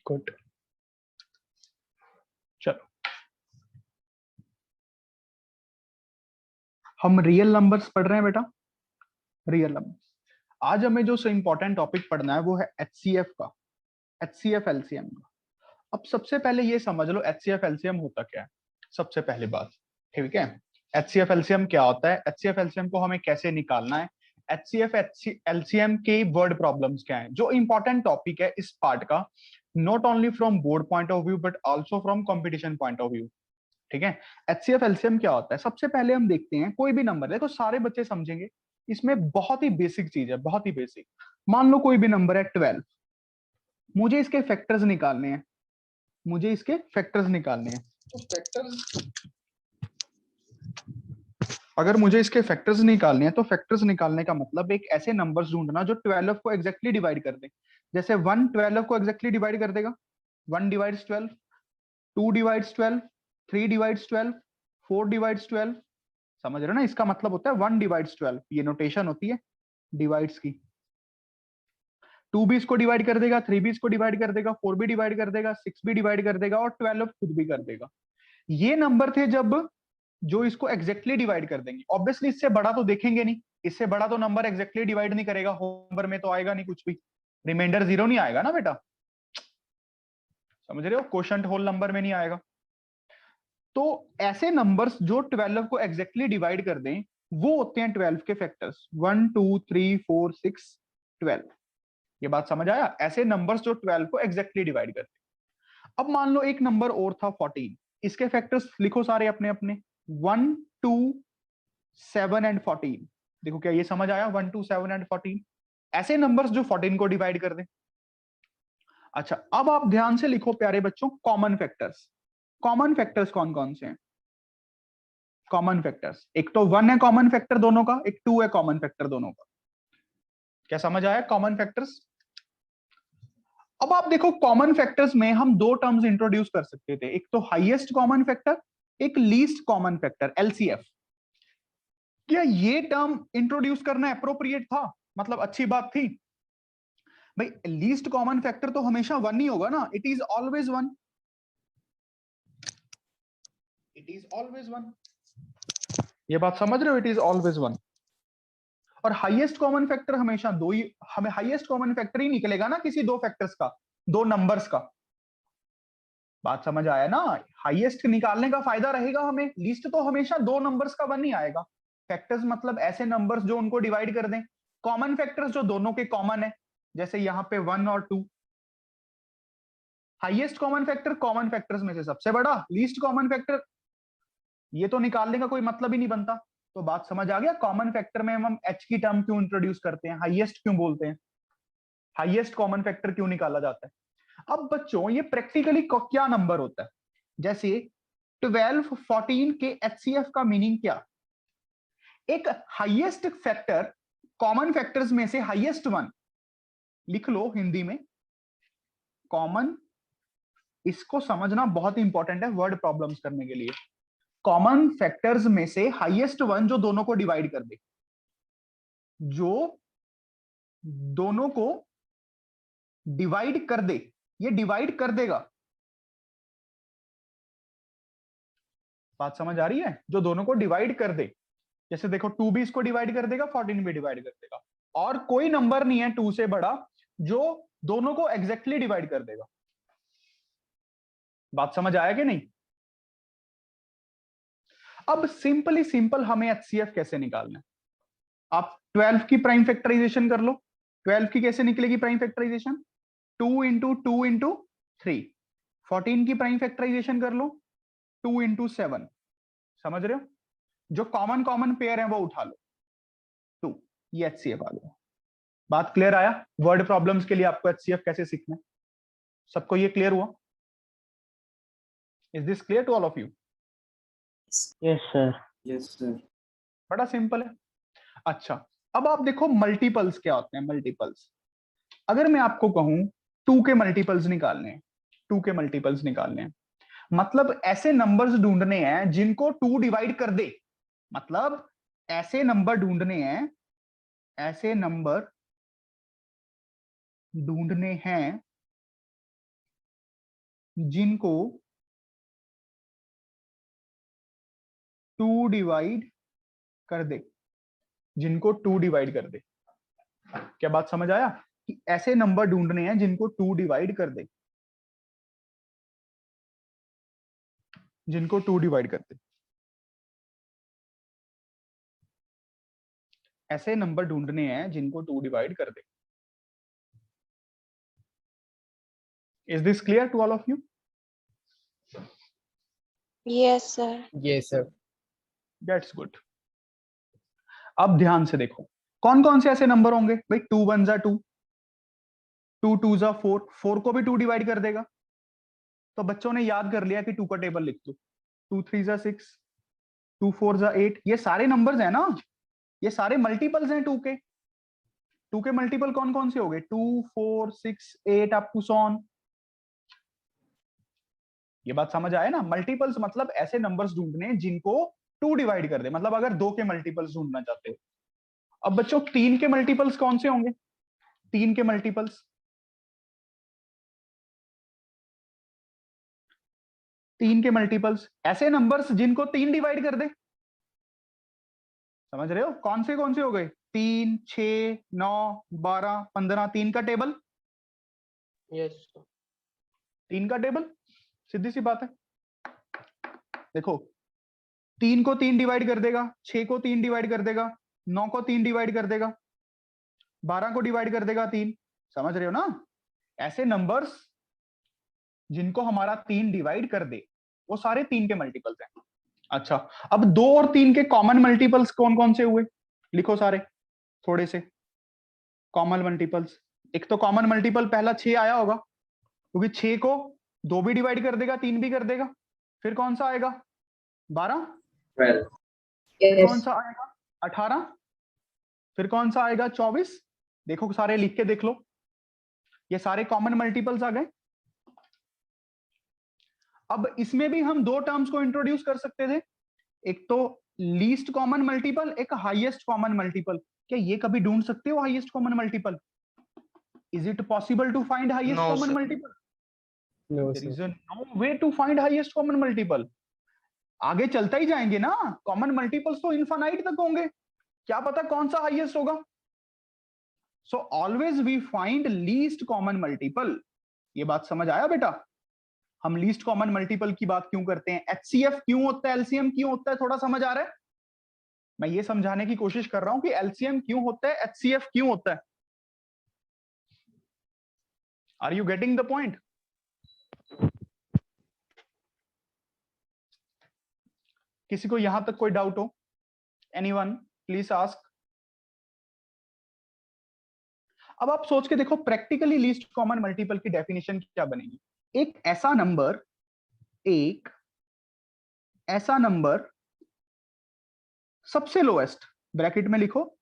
Good. चलो हम real numbers पढ़ रहे हैं बेटा, रियल नंबर। आज हमें जो इंपॉर्टेंट टॉपिक पढ़ना है वो है एचसीएफ का, एचसीएफ एलसीएम का। अब सबसे पहले ये समझ लो एचसीएफ एलसीएम होता क्या है। सबसे पहली बात, ठीक है, एचसीएफ एलसीएम क्या होता है, एचसीएफ एलसीएम को हमें कैसे निकालना है, एचसीएफ एलसीएम के वर्ड प्रॉब्लम्स क्या है। जो इंपॉर्टेंट टॉपिक है इस पार्ट का, not only from board point of view but also from competition point of view. ठीक है, एचसीएफ एलसीएम क्या होता है। सबसे पहले हम देखते हैं कोई भी नंबर, देखो सारे बच्चे समझेंगे, इसमें बहुत ही बेसिक चीज है, बहुत ही बेसिक। मान लो कोई भी नंबर है 12, मुझे इसके फैक्टर्स निकालने हैं, मुझे इसके फैक्टर्स निकालने हैं। तो फैक्टर्स, अगर मुझे इसके फैक्टर्स निकालने हैं तो फैक्टर्स निकालने का मतलब एक ऐसे नंबर्स ढूंढना जो 12 को एग्जैक्टली डिवाइड कर दे। जैसे 1 12 को एग्जैक्टली डिवाइड कर देगा, 1 डिवाइड्स 12, 2 डिवाइड्स 12, 3 डिवाइड्स 12, 4 डिवाइड्स 12। समझ रहे हो ना, इसका मतलब होता है 1 डिवाइड्स 12, ये नोटेशन होती है डिवाइड्स की। 2 भी इसको डिवाइड कर देगा, 3 भी इसको डिवाइड कर देगा, 4 भी डिवाइड कर देगा, 6 भी डिवाइड कर देगा और 12 खुद भी कर देगा। ये नंबर थे जब जो इसको एग्जैक्टली डिवाइड कर देंगे। ऑब्वियसली इससे बड़ा तो देखेंगे नहीं, इससे बड़ा तो नंबर एग्जैक्टली डिवाइड नहीं करेगा, होल नंबर में तो आएगा नहीं कुछ भी, रिमाइंडर 0 नहीं आएगा ना बेटा, समझ रहे हो, क्वोशंट होल नंबर में नहीं आएगा। तो ऐसे नंबर्स जो 12 को एग्जैक्टली डिवाइड कर दें वो होते हैं 12 के फैक्टर्स। 1 2 3 4 6 12। ये बात समझ आया, ऐसे नंबर्स जो 12 को एग्जैक्टली डिवाइड करते हैं। अब मान लो एक नंबर और था 14, इसके फैक्टर्स लिखो सारे अपने अपने, 1 2 7 एंड 14। देखो क्या ये समझ आया, 1 2 7 एंड 14, ऐसे नंबर्स जो 14 को डिवाइड कर दें। अच्छा अब आप ध्यान से लिखो प्यारे बच्चों, कॉमन फैक्टर्स। कॉमन फैक्टर्स कौन कौन से हैं। कॉमन फैक्टर्स, एक तो 1 है कॉमन फैक्टर दोनों का, एक 2 है कॉमन फैक्टर दोनों का। क्या समझ आया कॉमन फैक्टर्स। अब आप देखो कॉमन फैक्टर्स में हम दो टर्म्स इंट्रोड्यूस कर सकते थे, एक तो हाईएस्ट कॉमन फैक्टर, एक लीस्ट कॉमन फैक्टर एलसीएफ। क्या ये टर्म इंट्रोड्यूस करना अप्रोप्रिएट था, मतलब अच्छी बात थी। भाई लीस्ट कॉमन फैक्टर तो हमेशा 1 ही होगा ना, it is always 1, it is always 1। ये बात समझ रहे हो, इट इज ऑलवेज 1। और हाईएस्ट कॉमन फैक्टर हमेशा दो ही, हमें हाईएस्ट कॉमन फैक्टर ही निकलेगा ना किसी दो फैक्टर्स का, दो नंबर्स का। बात समझ आया ना, हाईएस्ट निकालने का फायदा रहेगा हमें, लीस्ट तो हमेशा दो नंबर्स का 1 ही आएगा। फैक्टर्स मतलब ऐसे नंबर्स जो उनको डिवाइड कर दें। कॉमन फैक्टर्स जो दोनों के कॉमन है, जैसे यहाँ पे 1 और 2। Highest common factor common factors में से सबसे बड़ा, लीस्ट कॉमन फैक्टर, ये तो निकालने का कोई मतलब ही नहीं बनता। तो बात समझ आ गया, कॉमन फैक्टर में हम एच की टर्म क्यों इंट्रोड्यूस करते हैं, हाईएस्ट क्यों बोलते हैं, हाईएस्ट कॉमन फैक्टर क्यों निकाला जाता है। अब बच्चों ये प्रैक्टिकली क्या नंबर होता है, जैसे 12 14 के एचसीएफ का मीनिंग क्या। एक हाईएस्ट फैक्टर, कॉमन फैक्टर्स में से हाईएस्ट वन, लिख लो हिंदी में कॉमन, इसको समझना बहुत इंपॉर्टेंट है वर्ड प्रॉब्लम्स करने के लिए। कॉमन फैक्टर्स में से हाईएस्ट वन जो दोनों को डिवाइड कर दे, जो दोनों को डिवाइड कर दे, ये डिवाइड कर देगा। बात समझ आ रही है, जो दोनों को डिवाइड कर दे। जैसे देखो 2 भी इसको डिवाइड कर देगा, 14 भी डिवाइड कर देगा, और कोई नंबर नहीं है 2 से बड़ा जो दोनों को एग्जैक्टली डिवाइड कर देगा। बात समझ आया कि नहीं। अब सिंपली सिंपल हमें एचसीएफ कैसे निकालना है। आप 12 की प्राइम फैक्टराइजेशन कर लो। 12 की कैसे निकलेगी प्राइम फैक्टराइजेशन, 2 इंटू 2 इंटू 3। 14 की प्राइम फैक्टराइजेशन कर लो, 2 इंटू 7। समझ रहे हो, जो कॉमन कॉमन पेयर है वो उठा लो 2, ये एचसीएफ आ गया। बात क्लियर आया, वर्ड प्रॉब्लम्स के लिए आपको एचसीएफ कैसे सीखना है, सबको ये क्लियर हुआ। Is this clear to all of you. Yes sir. Yes sir. बड़ा सिंपल है। अच्छा अब आप देखो मल्टीपल्स क्या होते हैं। मल्टीपल्स, अगर मैं आपको कहूं 2 के मल्टीपल्स निकालने हैं, 2 के मल्टीपल्स निकालने हैं, मतलब ऐसे नंबर्स ढूंढने हैं जिनको 2 डिवाइड कर दे। मतलब ऐसे नंबर ढूंढने हैं, ऐसे नंबर ढूंढने हैं जिनको 2 डिवाइड कर दे, जिनको 2 डिवाइड कर दे। क्या बात समझ आया कि ऐसे नंबर ढूंढने हैं जिनको 2 डिवाइड कर दे, जिनको 2 डिवाइड कर दे। ऐसे नंबर ढूंढने हैं जिनको 2 डिवाइड कर दे। Is this clear to all of you? Yes, sir. Yes, sir. That's good. अब ध्यान से देखो कौन कौन से ऐसे नंबर होंगे भाई। 2 1 जा 2, 2 2 जा 4, 4 को भी 2 डिवाइड कर देगा। तो बच्चों ने याद कर लिया कि 2 का टेबल लिख दो। 2 3 जा 6, 2 4 जा 8। ये सारे नंबर्स हैं ना, ये सारे मल्टीपल्स हैं 2 के। 2 के मल्टीपल कौन कौन से हो गए? 2 4 6 8 अप टू सो ऑन। ये बात समझ आए ना? मल्टीपल्स मतलब ऐसे नंबर्स ढूंढने जिनको 2 डिवाइड कर दे, मतलब अगर 2 के मल्टीपल्स ढूंढना चाहते हो। अब बच्चों 3 के मल्टीपल्स कौन से होंगे? 3 के मल्टीपल्स, 3 के मल्टीपल्स ऐसे नंबर्स जिनको 3 डिवाइड कर दे। समझ रहे हो? कौन से हो गए? 3 6 9 12 15। 3 का टेबल, Yes, sir. 3 का टेबल, सीधी सी बात है। देखो 3 को 3 डिवाइड कर देगा, 6 को 3 डिवाइड कर देगा, 9 को 3 डिवाइड कर देगा, 12 को डिवाइड कर देगा 3। समझ रहे हो ना? ऐसे नंबर्स जिनको हमारा 3 डिवाइड कर दे वो सारे 3 के मल्टीपल्स हैं। अच्छा, अब 2 और 3 के कॉमन मल्टीपल्स कौन कौन से हुए? लिखो सारे थोड़े से कॉमन मल्टीपल्स। एक तो कॉमन मल्टीपल पहला 6 आया होगा, क्योंकि 6 को 2 भी डिवाइड कर देगा, 3 भी कर देगा। फिर कौन सा आएगा? 12। 12. फिर कौन सा आएगा? 18। फिर कौन सा आएगा? 24। देखो सारे लिख के देख लो, ये सारे कॉमन मल्टीपल्स आ गए। अब इसमें भी हम 2 टर्म्स को इंट्रोड्यूस कर सकते थे, एक तो लीस्ट कॉमन मल्टीपल, एक हाईएस्ट कॉमन मल्टीपल। क्या ये कभी ढूंढ सकते हो highest common multiple? Is it possible to find highest No, common sir. Multiple? No, there sir. Is no way to find highest common multiple. आगे चलता ही जाएंगे ना, कॉमन मल्टीपल्स तो इनफाइनाइट तक होंगे, क्या पता कौन सा हाईएस्ट होगा। So always we find least common multiple. ये बात समझ आया बेटा? हम लीस्ट कॉमन मल्टीपल की बात क्यों करते हैं, एचसीएफ क्यों होता है, एलसीएम क्यों होता है, थोड़ा समझ आ रहा है? मैं ये समझाने की कोशिश कर रहा हूं कि एलसीएम क्यों होता है, एचसीएफ क्यों होता है। Are you getting the point? किसी को यहां तक कोई डाउट हो? Anyone please ask. अब आप सोच के देखो प्रैक्टिकली लीस्ट कॉमन मल्टीपल की डेफिनेशन क्या बनेगी। एक ऐसा नंबर सबसे लोएस्ट, ब्रैकेट में लिखो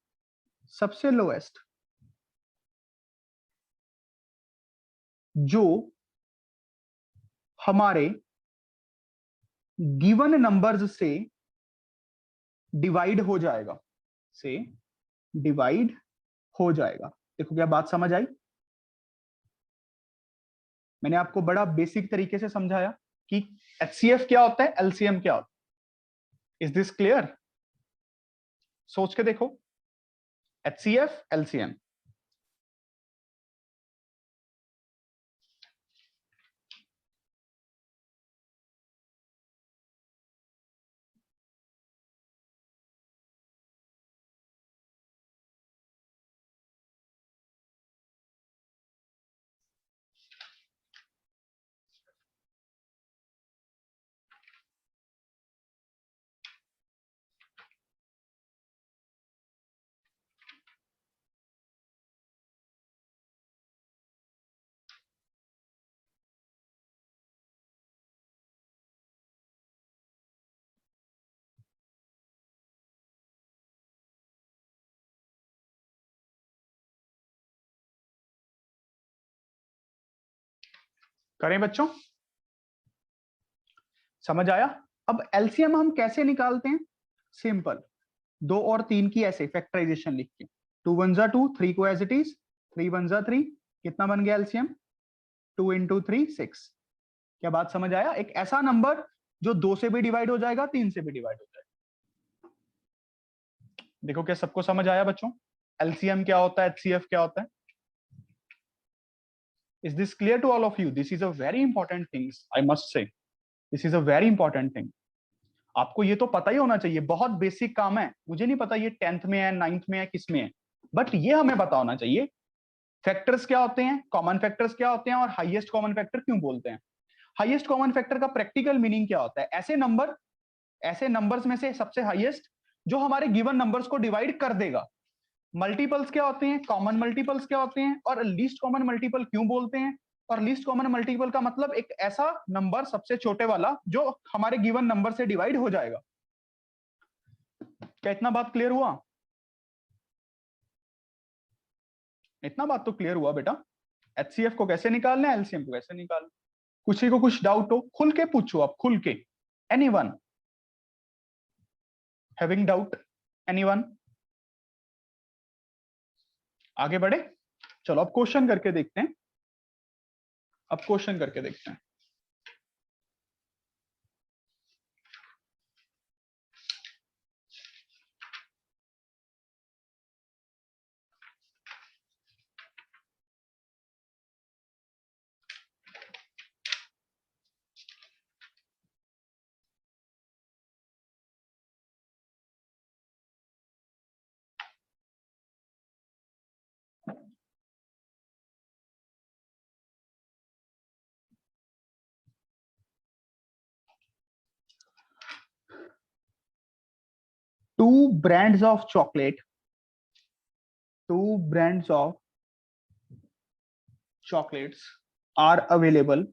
सबसे लोएस्ट, जो हमारे गिवन नंबर्स से डिवाइड हो जाएगा, देखो क्या बात समझ आई? मैंने आपको बड़ा बेसिक तरीके से समझाया कि एचसीएफ क्या होता है, एलसीएम क्या होता है। Is this clear? सोच के देखो, एचसीएफ एलसीएम। करें बच्चों? समझ आया? अब एलसीएम हम कैसे निकालते हैं? सिंपल, 2 और 3 की ऐसे फैक्टराइजेशन लिख के, 2 1 जा 2, 3 को एज इट इज, 3 1 जा 3, कितना बन गया एलसीएम? 2 into 3 6। क्या बात समझ आया? एक ऐसा नंबर जो 2 से भी डिवाइड हो जाएगा, 3 से भी डिवाइड हो जाएगा। देखो क्या सबको समझ आया बच्चों? एलसीएम क्या होता है, एचसीएफ क्या होता है? Is this clear to all of you? This is a very important thing, I must say. This is a very important thing. आपको ये तो पता ही होना चाहिए, बहुत बेसिक काम है। मुझे नहीं पता ये 10th में है, 9th में है, किस में है, बट ये हमें पता होना चाहिए। फैक्टर्स क्या होते हैं, कॉमन फैक्टर्स क्या होते हैं, और हाईएस्ट कॉमन फैक्टर क्यों बोलते हैं? हाईएस्ट कॉमन फैक्टर का प्रैक्टिकल मीनिंग क्या होता है? ऐसे नंबर्स में से सबसे हाईएस्ट जो हमारे गिवन नंबर्स को डिवाइड कर देगा। मल्टीपल्स क्या होते हैं, कॉमन मल्टीपल्स क्या होते हैं, और लीस्ट कॉमन मल्टीपल क्यों बोलते हैं? और लीस्ट कॉमन मल्टीपल का मतलब एक ऐसा नंबर सबसे छोटे वाला जो हमारे गिवन नंबर से डिवाइड हो जाएगा। क्या इतना बात क्लियर हुआ? इतना बात तो क्लियर हुआ बेटा। एचसीएफ को कैसे निकालना है, एलसीएम को कैसे निकालना? किसी को कुछ डाउट हो खुल के पूछो, आप खुल के। Anyone having doubt? एनीवन? आगे बढ़े, चलो अब क्वेश्चन करके देखते हैं। अब क्वेश्चन करके देखते हैं। Two brands of chocolate chocolates are available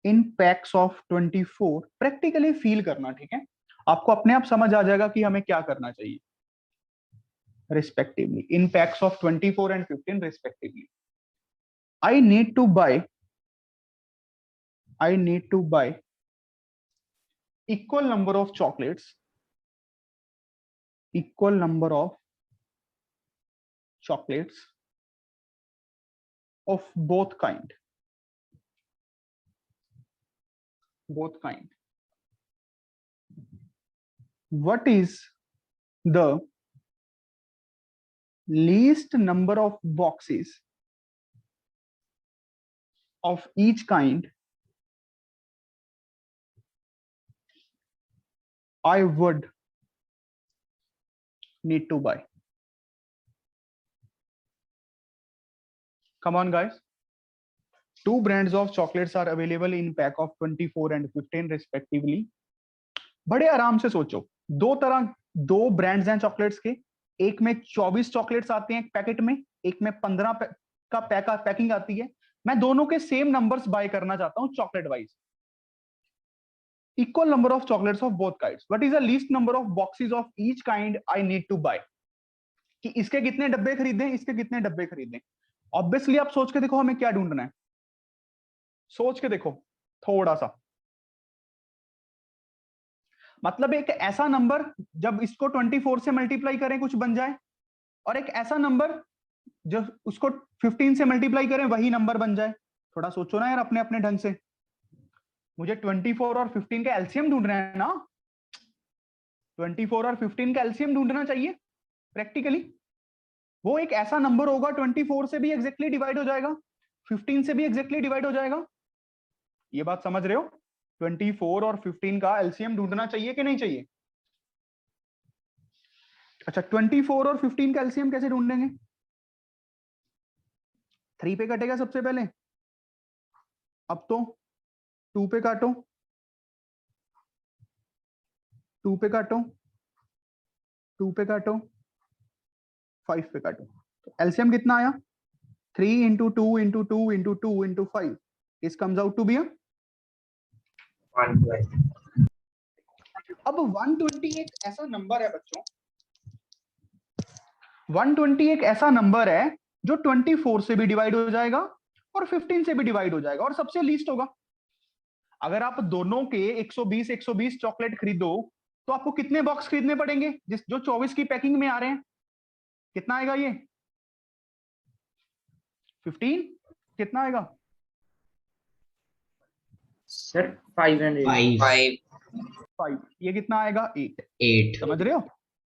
in packs of 24। Practically feel करना, ठीक है? आपको अपने आप समझ आ जाएगा कि हमें क्या करना चाहिए। respectively in packs of 24 and 15 respectively, I need to buy equal number of chocolates of both kind. What is the least number of boxes of each kind I would need to buy? Come on guys. Two brands of chocolates are available in pack of 24 and 15 respectively. बड़े आराम से सोचो, दो brands हैं chocolates के। एक में 24 chocolates आते हैं एक पैकेट में, एक में 15 का पैकिंग आती है। मैं दोनों के सेम नंबर्स बाय करना चाहता हूं chocolate wise. Equal number of chocolates of both kinds. What is the least number of boxes of each kind I need to buy? कि इसके कितने डब्बे खरीदें, इसके कितने डब्बे खरीदें। ऑब्वियसली आप सोच के देखो हमें क्या ढूंढना है, सोच के देखो थोड़ा सा। मतलब एक ऐसा नंबर जब इसको 24 से मल्टीप्लाई करें कुछ बन जाए, और एक ऐसा नंबर जब उसको 15 से मल्टीप्लाई करें वही नंबर बन जाए। थोड़ा सोचो ना यार अपने अपने ढंग से। मुझे 24 और 15 का एलसीएम ढूंढना है ना, 24 और 15 का एलसीएम ढूंढना चाहिए प्रैक्टिकली। वो एक ऐसा नंबर होगा 24 से भी एग्जैक्टली डिवाइड हो जाएगा, 15 से भी एग्जैक्टली डिवाइड हो जाएगा। ये बात समझ रहे हो? 24 और 15 का एलसीएम ढूंढना चाहिए कि नहीं चाहिए? अच्छा 24 और 15 का एलसीएम कैसे ढूंढेंगे? 3 पे कटेगा सबसे पहले, अब तो 2 पे काटो, 2 पे काटो, 2 पे काटो, 5 पे काटो। तो एलसीएम कितना आया? 3 into 2 into 2 into 2 into 5. This comes out to be a 120. अब 120 एक ऐसा नंबर है बच्चों, 120 एक ऐसा नंबर है जो 24 से भी डिवाइड हो जाएगा और 15 से भी डिवाइड हो जाएगा और सबसे लीस्ट होगा। अगर आप दोनों के 120 चॉकलेट खरीदो तो आपको कितने बॉक्स खरीदने पड़ेंगे जो 24 की पैकिंग में आ रहे हैं? कितना आएगा ये? 15? कितना आएगा? सर 500 5। ये कितना आएगा? 8 समझ रहे हो?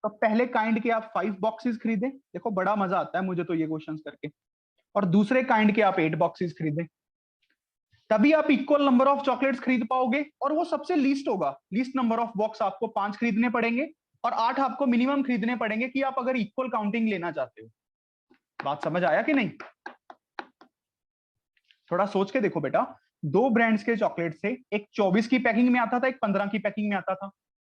तो पहले काइंड के आप 5 बॉक्सेस खरीदे, देखो बड़ा मजा आता है मुझे तो ये क्वेश्चंस करके, और दूसरे काइंड के आप 8 बॉक्सेस खरीदे, तभी आप इक्वल नंबर ऑफ चॉकलेट्स खरीद पाओगे, और वो सबसे लीस्ट होगा। लीस्ट नंबर ऑफ बॉक्स आपको 5 खरीदने पड़ेंगे और 8 आपको मिनिमम खरीदने पड़ेंगे कि आप अगर इक्वल काउंटिंग लेना चाहते हो। बात समझ आया कि नहीं? थोड़ा सोच के देखो बेटा, 2 ब्रांड्स के चॉकलेट थे, एक 24 की पैकिंग में आता था, एक 15 की पैकिंग में आता था।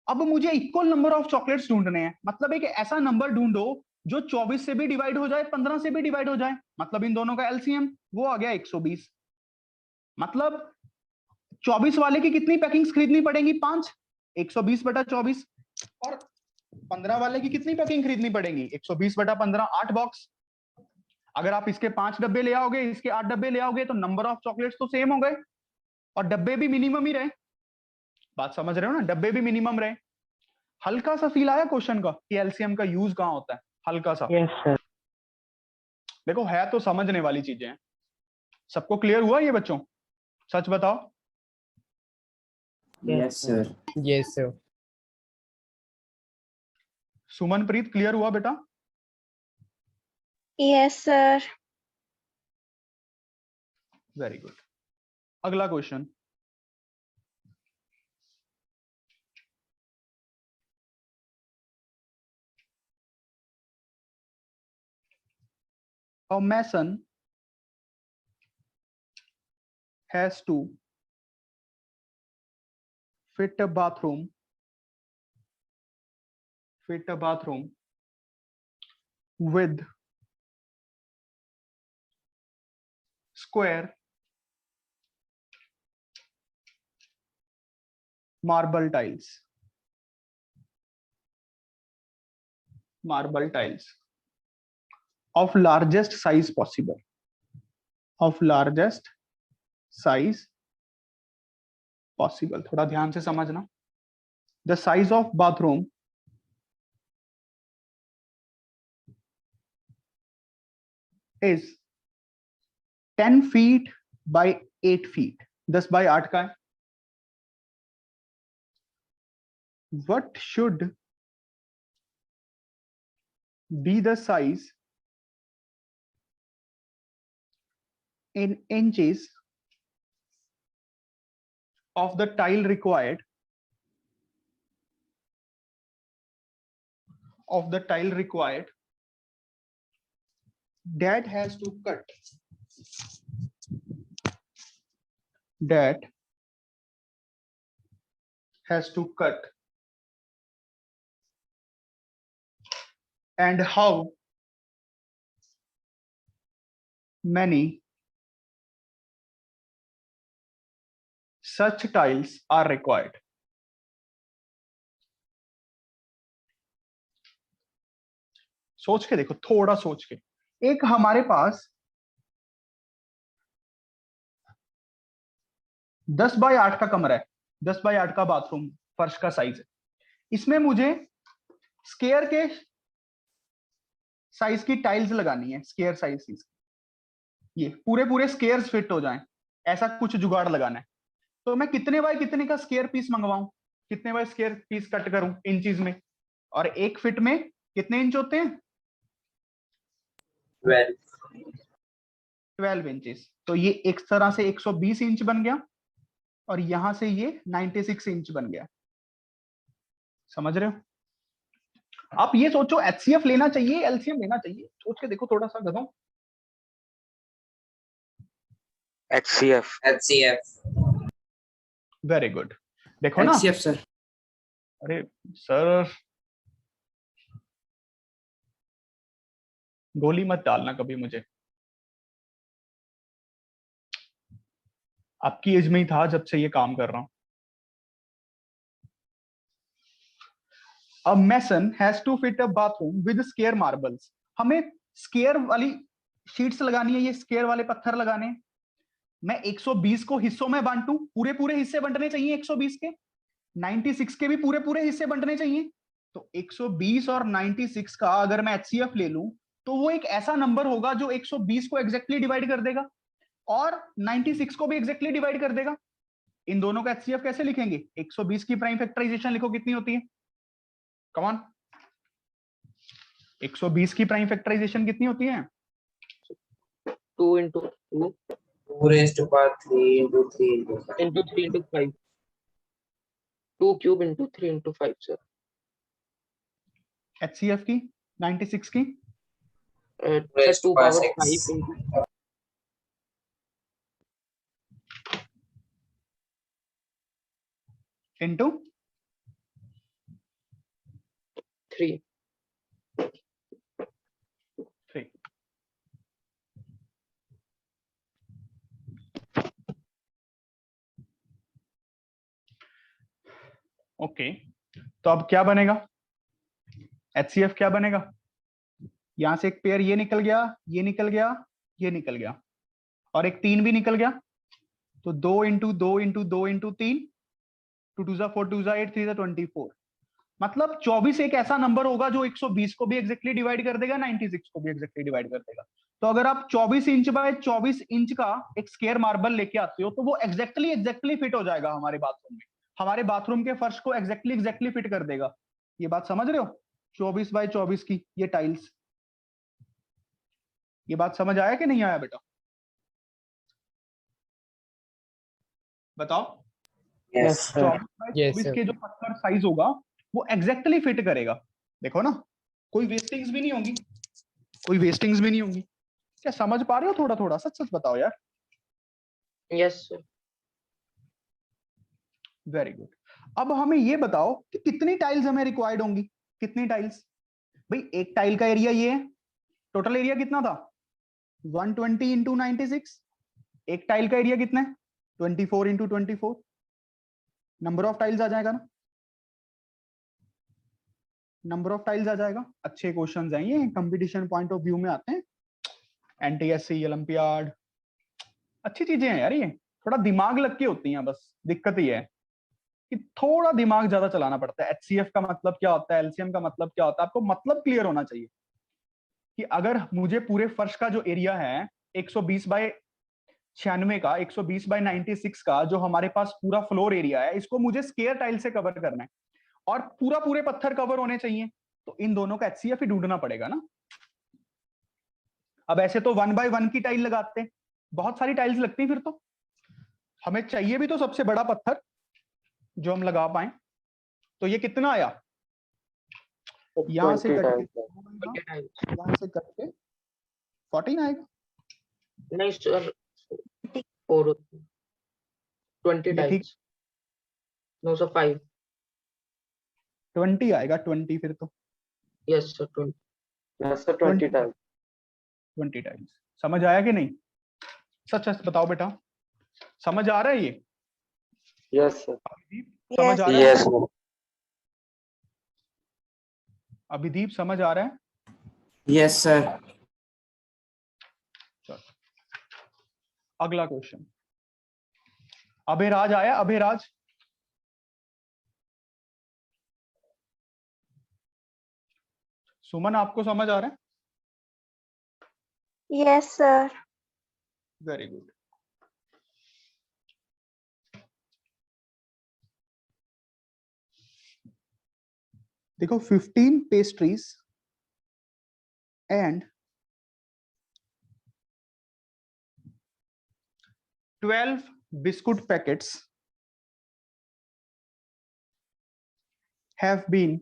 अब मुझे इक्वल नंबर ऑफ चॉकलेट्स ढूंढने हैं, मतलब एक ऐसा नंबर ढूंढो जो 24 से भी डिवाइड हो जाए, 15 से भी डिवाइड हो जाए, मतलब इन दोनों का एलसीएम, वो आ गया 120। मतलब 24 वाले की कितनी पैकिंग्स खरीदनी पड़ेंगी? 5। 120/24। और 15 वाले की कितनी पैकिंग खरीदनी पड़ेगी? 120/15, 8 बॉक्स। अगर आप इसके 5 डब्बे ले आओगे, इसके 8 डब्बे ले आओगे, तो नंबर ऑफ चॉकलेट्स तो सेम हो गए और डब्बे भी मिनिमम ही रहे। बात समझ रहे हो ना? डब्बे भी मिनिमम रहे। हल्का सा फील आया क्वेश्चन का कि एलसीएम का यूज कहां होता है? हल्का सा। Yes sir. देखो है तो समझने वाली चीजें हैं। सबको क्लियर हुआ ये बच्चों? सच बताओ। Yes sir yes sir. Sumanpreet clear हुआ बेटा? Yes sir. Very good. अगला question, a mason has to fit a bathroom with square marble tiles of largest size possible, थोड़ा ध्यान से समझना। the size of bathroom is 10 feet by 8 feet, 10 by 8 का है। what should be the size in inches of the tile required that has to cut and how many such tiles are required? सोच के देखो, थोड़ा सोच के। एक हमारे पास 10 बाय 8 का कमरा है, 10 बाय 8 का बाथरूम फर्श का साइज है। इसमें मुझे स्क्वायर के साइज की टाइल्स लगानी है, स्क्वायर साइज की, ये पूरे स्क्वायर्स फिट हो जाएं, ऐसा कुछ जुगाड़ लगाना है। तो मैं कितने बाय कितने का स्क्वायर पीस मंगवाऊं, कितने बाय स्क्वायर पीस कट करूं इंचेस में, और एक फिट में कितने इंच होते हैं? 12 इंचेस। तो ये एक तरह से 120 इंच बन गया और यहां से ये 96 इंच बन गया। समझ रहे हो? आप ये सोचो, एचसीएफ लेना चाहिए, एलसीएम लेना चाहिए? सोच के देखो थोड़ा सा गधों। HCF। Very good. देखो ना, HCF सर। अरे सर गोली मत डालना कभी मुझे। आपकी एज में ही था जब से ये काम कर रहा हूं। A mason has to fit a bathroom with square marbles. हमें स्क्वायर वाली शीट्स लगानी है, ये स्क्वायर वाले पत्थर लगाने हैं। मैं 120 को हिस्सों में बांटूं, पूरे हिस्से बंटने चाहिए 120 के, 96 के भी पूरे हिस्से बंटने चाहिए। तो 120 और 96 का अगर मैं HCF ले लूं तो वो एक ऐसा नंबर होगा जो 120 को एग्जैक्टली डिवाइड कर देगा और 96 को भी एग्जैक्टली डिवाइड कर देगा। इन दोनों का HCF कैसे लिखेंगे? 120 की प्राइम फैक्टराइजेशन लिखो, कितनी होती है? कम ऑन, 120 की प्राइम फैक्टराइजेशन कितनी होती है? 2 into 2 2 raised to power 3 into 3 into 5. into 3 into 5. 2 cube into 3 into 5, sir. HCF की 96 की Sir, Raised 2 to power power 6. 5 into into 3. 3। Okay, तो अब क्या बनेगा? HCF क्या बनेगा? यहां से एक पेयर ये निकल गया, ये निकल गया, ये निकल गया, और एक 3 भी निकल गया। तो 2 इंटू 2 इंटू 2 इंटू 3, 2 2 4 2 8 3 24। मतलब 24 एक ऐसा नंबर होगा जो 120 को भी एग्जैक्टली डिवाइड कर देगा, 96 को भी एग्जैक्टली डिवाइड कर देगा। तो अगर आप 24 इंच बाय 24 इंच का एक स्क्वायर मार्बल लेके आते हो तो वो एग्जैक्टली फिट हो जाएगा हमारे बाथरूम में, हमारे बाथरूम के फर्श को एग्जैक्टली फिट कर देगा। ये बात समझ रहे हो? 24 बाय 24 की ये टाइल्स, ये बात समझ आया कि नहीं आया बेटा? बताओ। Yes, sir. 24 by Yes, 24 sir. के जो पत्थर साइज होगा वो एग्जैक्टली फिट करेगा। देखो ना, कोई वेस्टिंग्स भी नहीं होंगी, कोई वेस्टिंग्स भी नहीं होंगी। क्या समझ पा रहे हो? थोड़ा थोड़ा सच सच बताओ यार। Yes, sir. Very good. अब हमें ये बताओ कि कितनी टाइल्स हमें रिक्वायर्ड होंगी? कितनी टाइल्स? भाई एक टाइल का एरिया ये है, टोटल एरिया कितना था? 120 इंटू 96। एक टाइल का एरिया कितना है? 24 इंटू 24। नंबर ऑफ टाइल्स आ जाएगा ना, नंबर ऑफ टाइल्स आ जाएगा। अच्छे क्वेश्चंस हैं ये, कंपटीशन पॉइंट ऑफ व्यू में आते हैं, NTSC ओलंपियाड, अच्छी चीजें हैं यार ये। थोड़ा दिमाग लग के होती हैं, बस दिक्कत ही है कि थोड़ा दिमाग ज्यादा चलाना पड़ता है। HCF का मतलब क्या होता है, LCM का मतलब क्या होता है, आपको मतलब क्लियर होना चाहिए कि अगर मुझे पूरे फर्श का जो एरिया है 120 बाय 96 का, 120 बाय 96 का, जो हमारे पास पूरा फ्लोर एरिया है, इसको मुझे स्क्वायर टाइल से कवर करना है और पूरे पत्थर कवर होने चाहिए, तो इन दोनों का HCF ही ढूंढना पड़ेगा ना। अब ऐसे तो 1 बाय 1 की टाइल लगाते हैं, बहुत सारी टाइल्स लगती हैं, फिर तो हमें चाहिए भी तो सबसे बड़ा पत्थर जो हम लगा पाए। तो ये कितना आया? यहां से 20 कट के tiles. 20 times. यहां से कट के 14 आएगा। No, sir. 4. 20 ये ठीक, times. No, sir. 5. 20 आएगा, 20 फिर तो Yes, sir. 20. Yes, sir. 20 tiles. 20 tiles. समझ आया कि नहीं? सच सच बताओ बेटा, समझ आ रहा है ये? Yes, sir. समझ आ रहा है? Yes, sir. अभिदीप समझ आ रहा है? Yes, sir. चलो अगला क्वेश्चन। अभेराज आया? अभेराज, सुमन आपको समझ आ रहा है? Yes, sir. Very good. देखो 15 pastries and 12 biscuit packets have been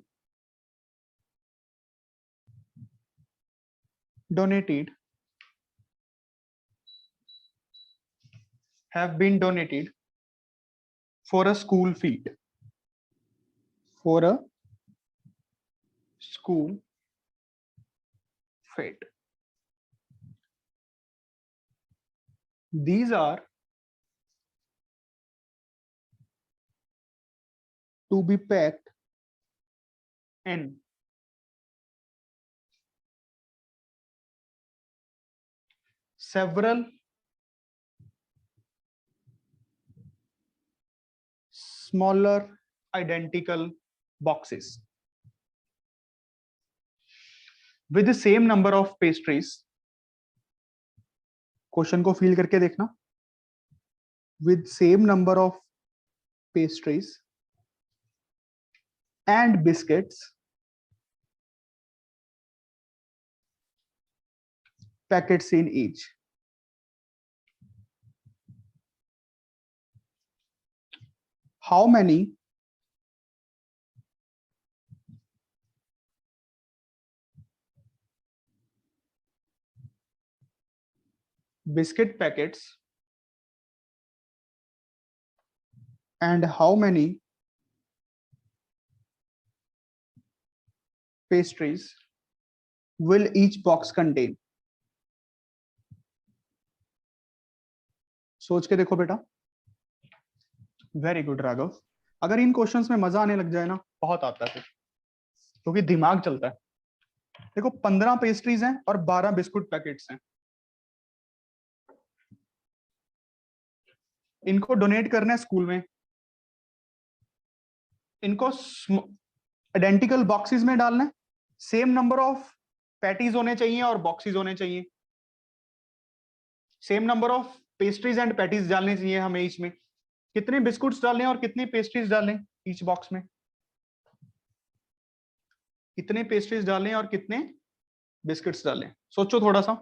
donated for a school feed, for a school feed. These are to be packed in several smaller identical boxes. with the same number of pastries, question को feel करके देखना, with same number of pastries and biscuits, packets in each. How many biscuit packets and how many pastries will each box contain? सोच के देखो बेटा। Very good Raghav. अगर इन questions में मजा आने लग जाए ना, बहुत आता है क्योंकि दिमाग चलता है। देखो 15 पेस्ट्रीज हैं और 12 बिस्कुट पैकेट्स हैं। इनको डोनेट करना है स्कूल में, इनको आइडेंटिकल बॉक्सेस में डालना है, सेम नंबर ऑफ पैटीज होने चाहिए और बॉक्सेस होने चाहिए, same number of pastries and patties डालने चाहिए हमें ईच में। कितने बिस्कुट्स डालने और कितनी पेस्ट्रीज डालें ईच बॉक्स में, कितने पेस्ट्रीज डालें और कितने बिस्किट्स डालें, सोचो थोड़ा सा।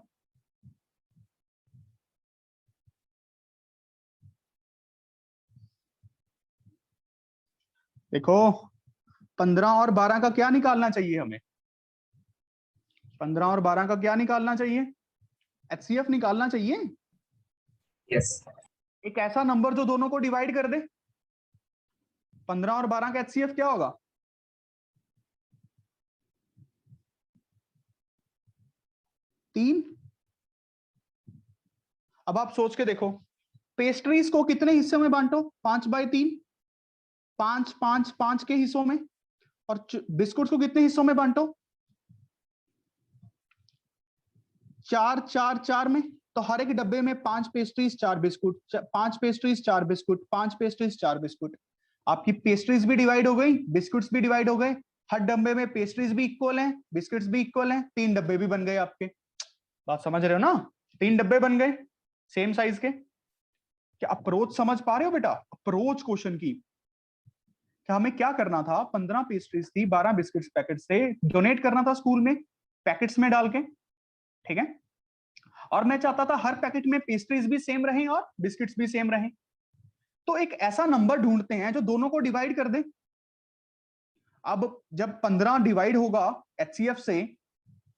देखो 15 और 12 का क्या निकालना चाहिए हमें? 15 और 12 का क्या निकालना चाहिए? HCF निकालना चाहिए। Yes. एक ऐसा नंबर जो दोनों को डिवाइड कर दे। 15 और 12 का HCF क्या होगा? 3। अब आप सोच के देखो, पेस्ट्रीज को कितने हिस्सों में बांटो? 5/3, 5 5 5 के हिस्सों में। और बिस्कुट को कितने हिस्सों में बांटो? 4 4 4 में। तो हर एक डब्बे में 5 pastries 4 biscuit, 5 pastries 4 biscuit, 5 pastries 4 biscuit. आपकी पेस्ट्रीज भी डिवाइड हो गई, बिस्कुट्स भी डिवाइड हो गए। हर डब्बे में पेस्ट्रीज भी इक्वल हैं, बिस्कुट्स भी इक्वल हैं, 3 डब्बे भी बन गए आपके। बात समझ रहे हो ना? 3 डब्बे बन गए सेम साइज के। क्या अप्रोच समझ पा रहे हो बेटा? अप्रोच क्वेश्चन की क्या हमें क्या करना था? 15 पेस्ट्रीज थी, 12 बिस्किट्स पैकेट से डोनेट करना था स्कूल में पैकेट्स में डाल के, ठीक है। और मैं चाहता था हर पैकेट में पेस्ट्रीज भी सेम रहें और बिस्किट्स भी सेम रहें। तो एक ऐसा नंबर ढूंढते हैं जो दोनों को डिवाइड कर दे। अब जब 15 डिवाइड होगा HCF से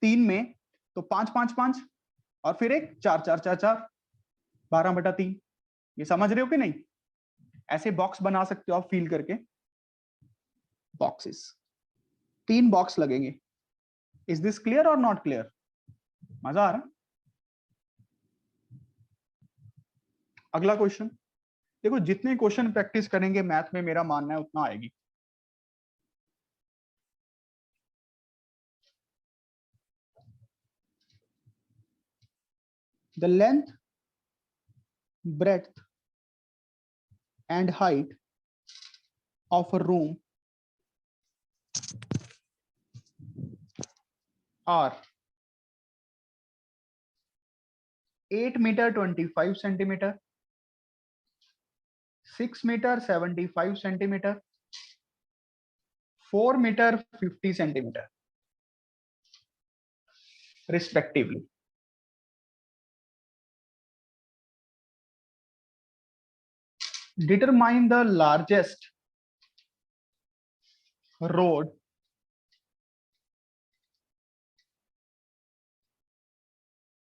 3 में, तो 5 5 5 और फिर एक 4 4 4 4, 12/3। ये समझ रहे हो कि नहीं? ऐसे बॉक्स बना सकते हो आप फील करके। बॉक्सेस 3 बॉक्स लगेंगे। इज दिस क्लियर और नॉट क्लियर? मजा आ रहा? अगला क्वेश्चन देखो, जितने क्वेश्चन प्रैक्टिस करेंगे मैथ में, मेरा मानना है उतना आएगी। The length, breadth and height of a room are 8 meter 25 centimeter, 6 meter 75 centimeter, 4 meter 50 centimeter respectively. Determine the largest road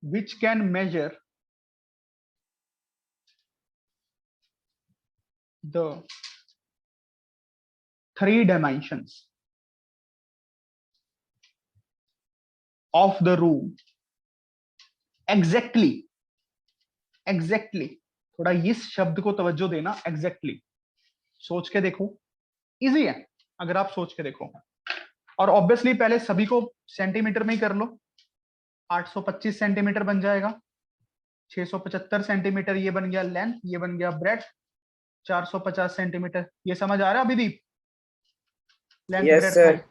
which can measure the 3 dimensions of the room exactly. Exactly, थोड़ा इस शब्द को तवज्जो देना। exactly सोच के देखो, easy है अगर आप सोच के देखो। और ऑब्वियसली पहले सभी को सेंटीमीटर में ही कर लो। 825 सेंटीमीटर बन जाएगा, 675 सेंटीमीटर ये बन गया लेंथ, ये बन गया ब्रेड्थ, 450 सेंटीमीटर। ये समझ आ रहा है Abhideep? Length Yes, breadth sir. Height.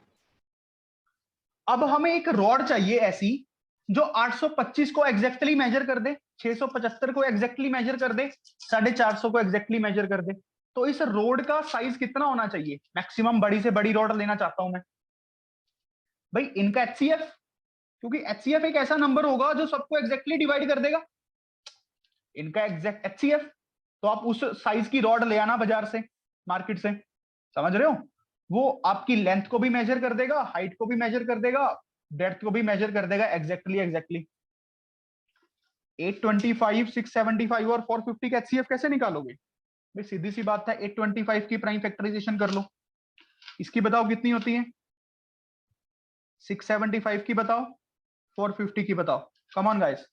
अब हमें एक रॉड चाहिए ऐसी जो 825 को एग्जैक्टली मेजर कर दे, 675 को एग्जैक्टली मेजर कर दे, 450 को एग्जैक्टली मेजर कर दे। तो इस रोड का साइज कितना होना चाहिए? मैक्सिमम बड़ी से बड़ी रॉड लेना चाहता हूं मैं भाई, इनका एचसीएफ, क्योंकि एचसीएफ एक ऐसा नंबर होगा जो सबको एग्जैक्टली डिवाइड कर देगा, इनका एग्जैक्ट एचसीएफ। तो आप उस साइज की रॉड ले आना बाजार से, मार्केट से, समझ रहे हो? वो आपकी लेंथ को भी मेजर कर देगा, हाइट को भी मेजर कर देगा, डेप्थ को भी मेजर कर देगा एग्जैक्टली। 825, 675 और 450 का एचसीएफ कैसे निकालोगे भाई? सीधी सी बात है, 825 की प्राइम फैक्टराइजेशन कर लो, इसकी बताओ कितनी होती है, 675 की बताओ, 450 की बताओ। Come on guys,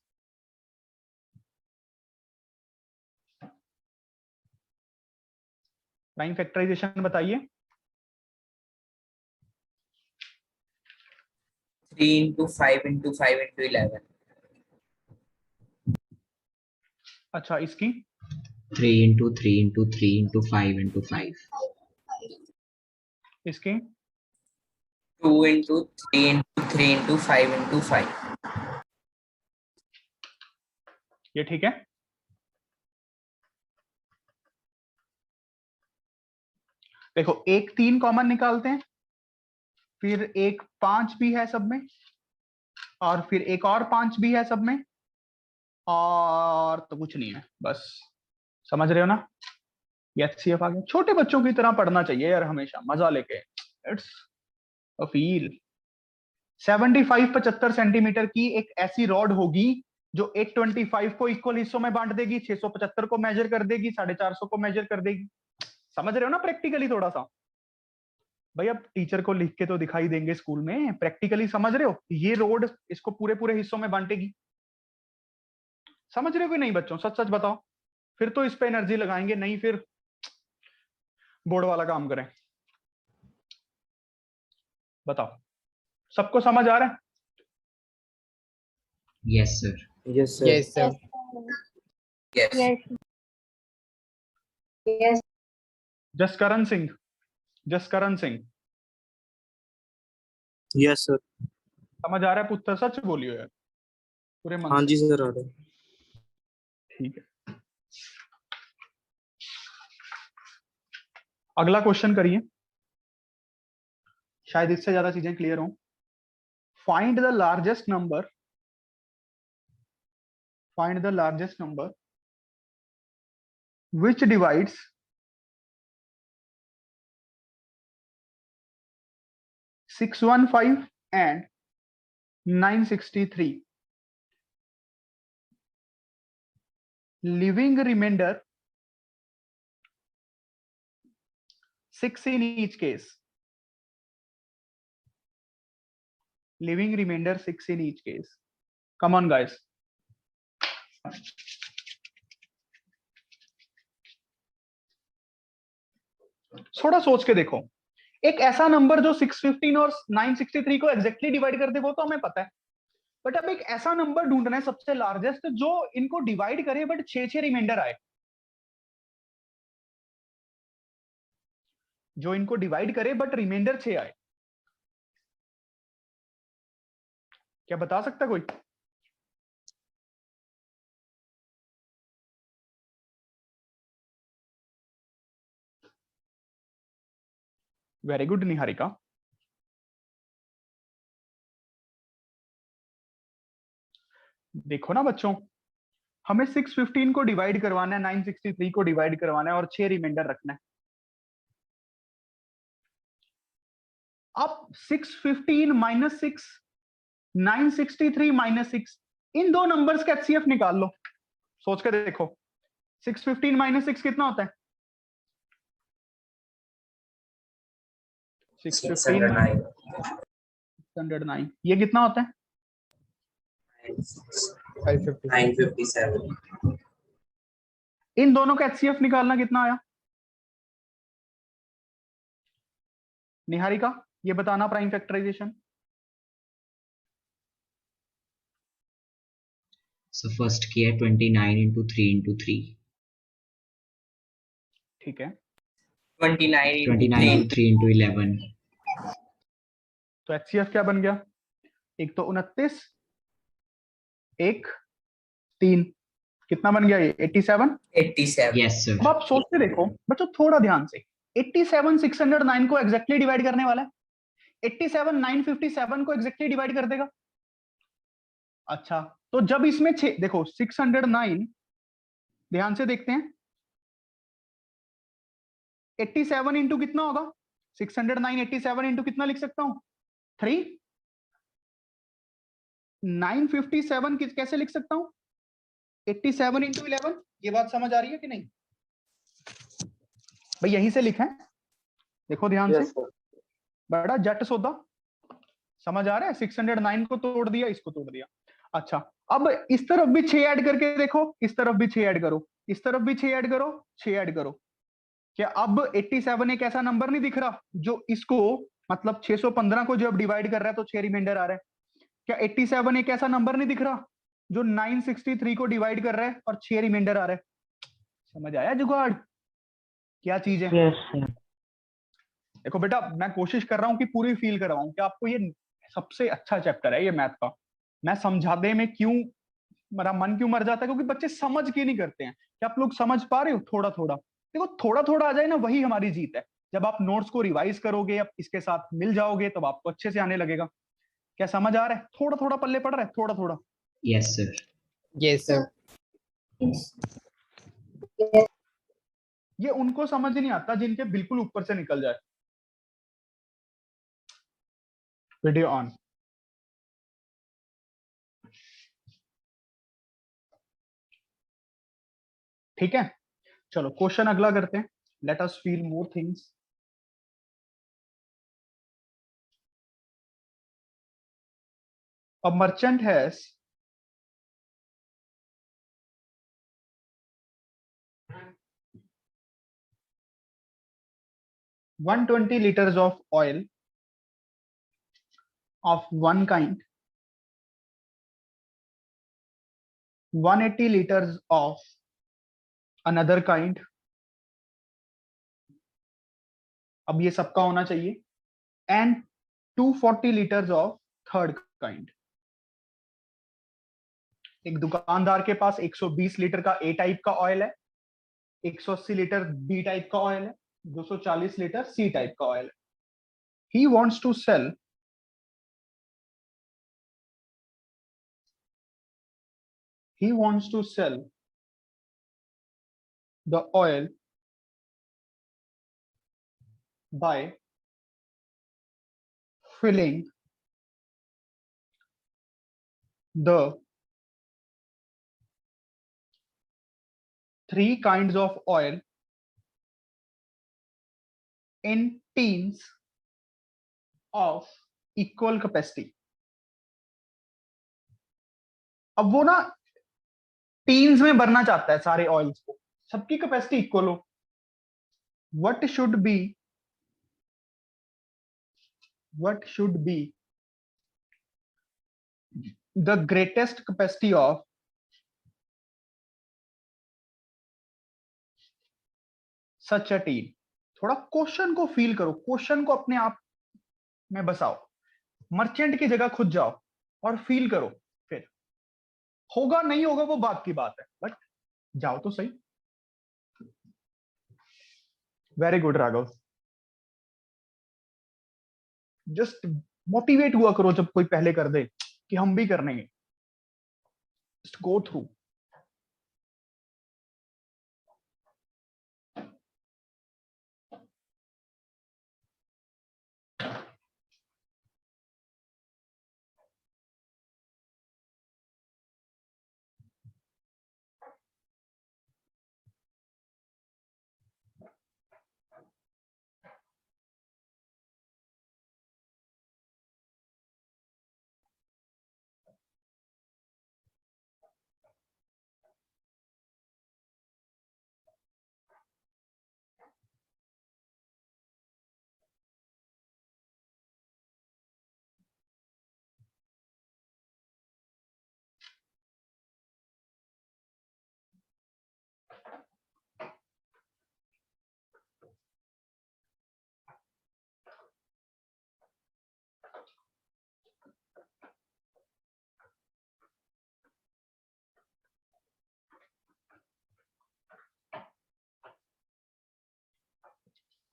prime factorisation बताइए। 3 into 5 into 5 into 11. अच्छा, इसकी 3 into 3 into 3 into 5 into 5. इसकी 2 into 3 into 3 into 5 into 5. ये ठीक है? देखो, एक 3 कॉमन निकालते हैं, फिर एक 5 भी है सब में, और फिर एक और 5 भी है सब में, और तो कुछ नहीं है बस। समझ रहे हो ना? ये एचसीएफ आ गया। छोटे बच्चों की तरह पढ़ना चाहिए यार, हमेशा मजा लेके, इट्स अ फील। 75 सेंटीमीटर की एक ऐसी रॉड होगी जो 825 को इक्वल हिस्सों में बांट देगी, 675 को मेजर कर देगी, 450 को मेजर कर देगी। समझ रहे हो ना प्रैक्टिकली थोड़ा सा? भाई अब टीचर को लिख के तो दिखाई देंगे स्कूल में, प्रैक्टिकली समझ रहे हो? ये रोड इसको पूरे पूरे हिस्सों में बांटेगी। समझ रहे हो कि नहीं बच्चों? सच सच बताओ, फिर तो इस पे एनर्जी लगाएंगे, नहीं फिर बोर्ड वाला काम करें। बताओ, सबको समझ आ रहा है? Yes, sir. Yes, sir. Yes, sir. Yes. Yes. Jaskaran Singh, Jaskaran Singh, yes sir. समझ आ रहा है पुत्र? सच बोलियो यार पूरे मन हाँ से। जी सर, आ रहा है। ठीक है, अगला क्वेश्चन करिए, शायद इससे ज्यादा चीजें क्लियर हों। Find the largest number, find the largest number which divides 615 and 963, leaving remainder 6 in each case, leaving remainder 6 in each case. Come on guys, थोड़ा सोच के देखो। एक ऐसा नंबर जो 615 और 963 को एग्जैक्टली डिवाइड कर दे वो तो हमें पता है, बट अब एक ऐसा नंबर ढूंढना है सबसे लार्जेस्ट जो इनको डिवाइड करे बट 6 रिमाइंडर आए, जो इनको डिवाइड करे बट रिमाइंडर 6 आए। क्या बता सकता कोई? Very good Niharika. देखो ना बच्चों, हमें 615 को डिवाइड करवाना है, 963 को डिवाइड करवाना है और 6 रिमाइंडर रखना है। अब 615 माइनस 6, 963 माइनस 6, इन दो नंबर्स का एचसीएफ निकाल लो। सोच के देखो, 615 माइनस 6 कितना होता है? 609. 609। ये कितना होता है? 957. इन दोनों का एचसीएफ निकालना कितना आया? निहारिका, ये बताना प्राइम फैक्टराइजेशन। So first किया 29 into 3 into 3. ठीक है, 29 into 29 3 into 3 into 11. तो एचसीएफ क्या बन गया? एक तो 29, एक 3, कितना बन गया ये 87। 87. Yes, sir. अब आप सोचते देखो बच्चों थोड़ा ध्यान से, 87 609 को एग्जैक्टली डिवाइड करने वाला है, 87 957 को एग्जैक्टली डिवाइड कर देगा। अच्छा, तो जब इसमें देखो 609, ध्यान से देखते हैं, 87 इंटू कितना होगा, 609 87 इंटू कितना लिख सकता हूं 3, 957 कैसे लिख सकता हूं 87 इंटू 11। ये बात समझ आ रही है कि नहीं भाई, यहीं से लिखें, देखो ध्यान Yes, से, sir. बड़ा जट सौदा, समझ आ रहा है, 609 को तोड़ दिया, इसको तोड़ दिया। अच्छा, अब इस तरफ भी 6 ऐड करके देखो, इस तरफ भी 6 ऐड करो, इस तरफ भी 6 ऐड करो, 6 ऐड करो, क्या अब 87 एक ऐसा नंबर नहीं दिख रहा जो इसको, मतलब 615 को जब डिवाइड कर रहा है तो 6 रिमाइंडर आ रहा है, क्या 87 एक ऐसा नंबर नहीं दिख रहा जो 963 को डिवाइड कर रहा है और 6 रिमाइंडर आ रहा है। समझ आया जुगाड़ क्या चीज है। Yes, sir. देखो बेटा, मैं कोशिश कर रहा हूं कि पूरी फील करवाऊं कि आपको ये सबसे अच्छा चैप्टर है ये मैथ का। मैं समझाने में क्यों मेरा मन क्यों मर जाता है, क्योंकि बच्चे समझ के नहीं करते हैं। क्या आप लोग समझ पा रहे हो थोड़ा थोड़ा, देखो थोड़ा थोड़ा आ जाए ना, वही हमारी जीत है। जब आप नोट्स को रिवाइज करोगे, अब इसके साथ मिल जाओगे, तब आपको अच्छे से आने लगेगा। क्या समझ आ रहा है, थोड़ा थोड़ा पल्ले पड़ रहा है, थोड़ा थोड़ा। Yes, sir. Yes, sir. ये उनको समझ नहीं आता जिनके बिल्कुल ऊपर से निकल जाए। Video on. ठीक है, चलो क्वेश्चन अगला करते हैं। Let us feel more things. A merchant has 120 liters of oil of one kind, 180 liters of another kind, अब ये सबका होना चाहिए, and 240 liters of third kind। एक दुकानदार के पास 120 लीटर का ए टाइप का ऑयल है, 180 लीटर बी टाइप का ऑयल है, 240 लीटर सी टाइप का ऑयल है। He wants to sell the oil by filling the three kinds of oil in tins of equal capacity। अब वो ना टीन्स में भरना चाहता है सारे ऑयल्स को, सबकी कैपेसिटी इक्वल हो। what should be the greatest capacity of such a teen। थोड़ा क्वेश्चन को फील करो, क्वेश्चन को अपने आप में बसाओ, मर्चेंट की जगह खुद जाओ और फील करो। फिर होगा नहीं होगा वो बात की बात है, बट जाओ तो सही। Very good Raghav, just motivate हुआ करो जब कोई पहले कर दे कि हम भी करने हैं। Just go through.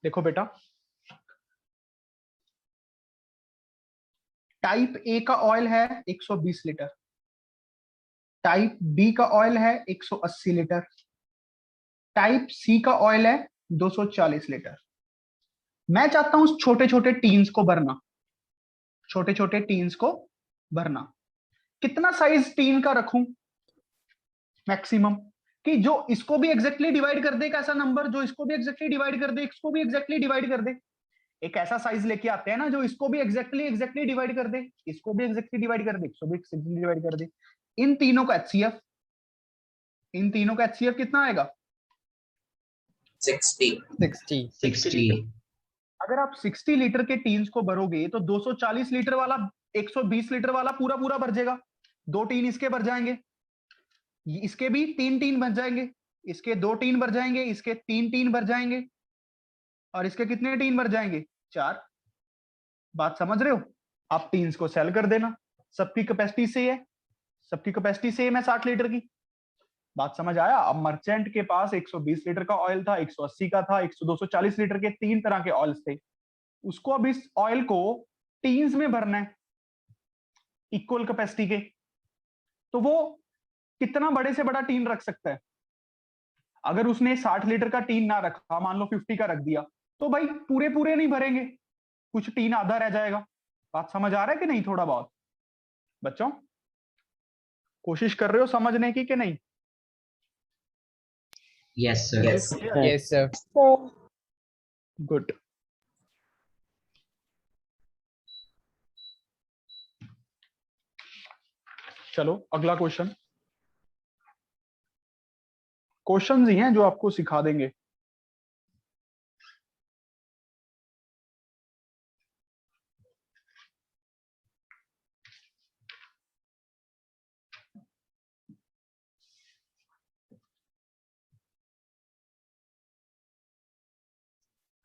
देखो बेटा, टाइप ए का ऑयल है 120 लीटर, टाइप बी का ऑयल है 180 लीटर, टाइप सी का ऑयल है 240 लीटर। मैं चाहता हूं छोटे छोटे टीन्स को भरना, छोटे छोटे टीन्स को भरना। कितना साइज टीन का रखूं मैक्सिमम, कि जो इसको भी एग्जैक्टली डिवाइड कर दे, एक ऐसा नंबर जो इसको भी एग्जैक्टली डिवाइड कर दे, इसको भी एग्जैक्टली डिवाइड कर दे। एक ऐसा साइज लेके आते हैं ना जो इसको भी एग्जैक्टली डिवाइड कर दे, इसको भी एग्जैक्टली डिवाइड कर दे, इसको भी एग्जैक्टली डिवाइड कर दे। इन तीनों का एचसीएफ, इन तीनों का एचसीएफ कितना आएगा? 60. 60 अगर आप 60 लीटर के टीन्स को भरोगे तो 240 लीटर वाला 120 लीटर वाला पूरा पूरा भर जाएगा। 2 टीन इसके भर जाएंगे, इसके भी 3 टीन भर जाएंगे, इसके 2 टीन भर जाएंगे, इसके 3 टीन भर जाएंगे, और इसके कितने टीन भर जाएंगे? 4। बात समझ रहे हो? आप टीन्स को सेल कर देना, सबकी कैपेसिटी से है, सबकी कैपेसिटी सेम है 60 लीटर की। बात समझ आया? अब मर्चेंट के पास 120 लीटर का ऑयल था, 180 का था, 240 लीटर के 3 तरह के ऑयल्स थे। उसको अब इस ऑयल को टीन्स में भरना है इक्वल कैपेसिटी के, तो वो कितना बड़े से बड़ा टीन रख सकता है? अगर उसने 60 लीटर का टीन ना रखा, मान लो 50 का रख दिया, तो भाई पूरे पूरे नहीं भरेंगे, कुछ टीन आधा रह जाएगा। बात समझ आ रहा है कि नहीं? थोड़ा बहुत बच्चों कोशिश कर रहे हो समझने की कि नहीं? yes sir Yes, sir. Good. चलो अगला क्वेश्चन, क्वेश्चंस ही हैं जो आपको सिखा देंगे।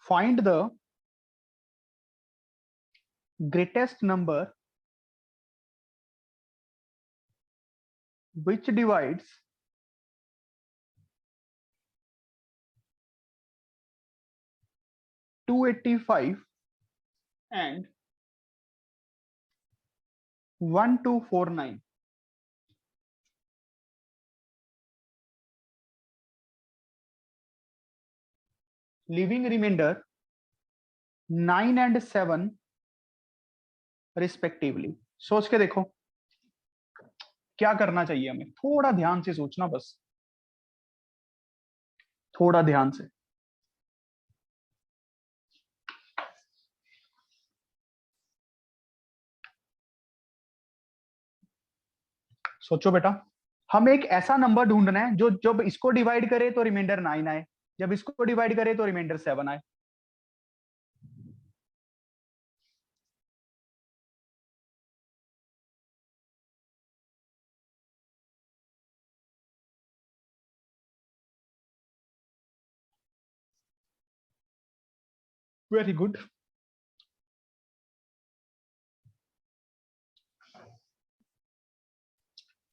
Find the greatest number which divides 285 and 1249. Leaving remainder 9 and 7 respectively. सोच के देखो क्या करना चाहिए हमें, थोड़ा ध्यान से सोचना, बस थोड़ा ध्यान से। सोचो बेटा, हम एक ऐसा नंबर ढूंढना है जो जब इसको डिवाइड करे तो रिमाइंडर 9 आए, जब इसको डिवाइड करे तो रिमाइंडर 7 आए। Very good.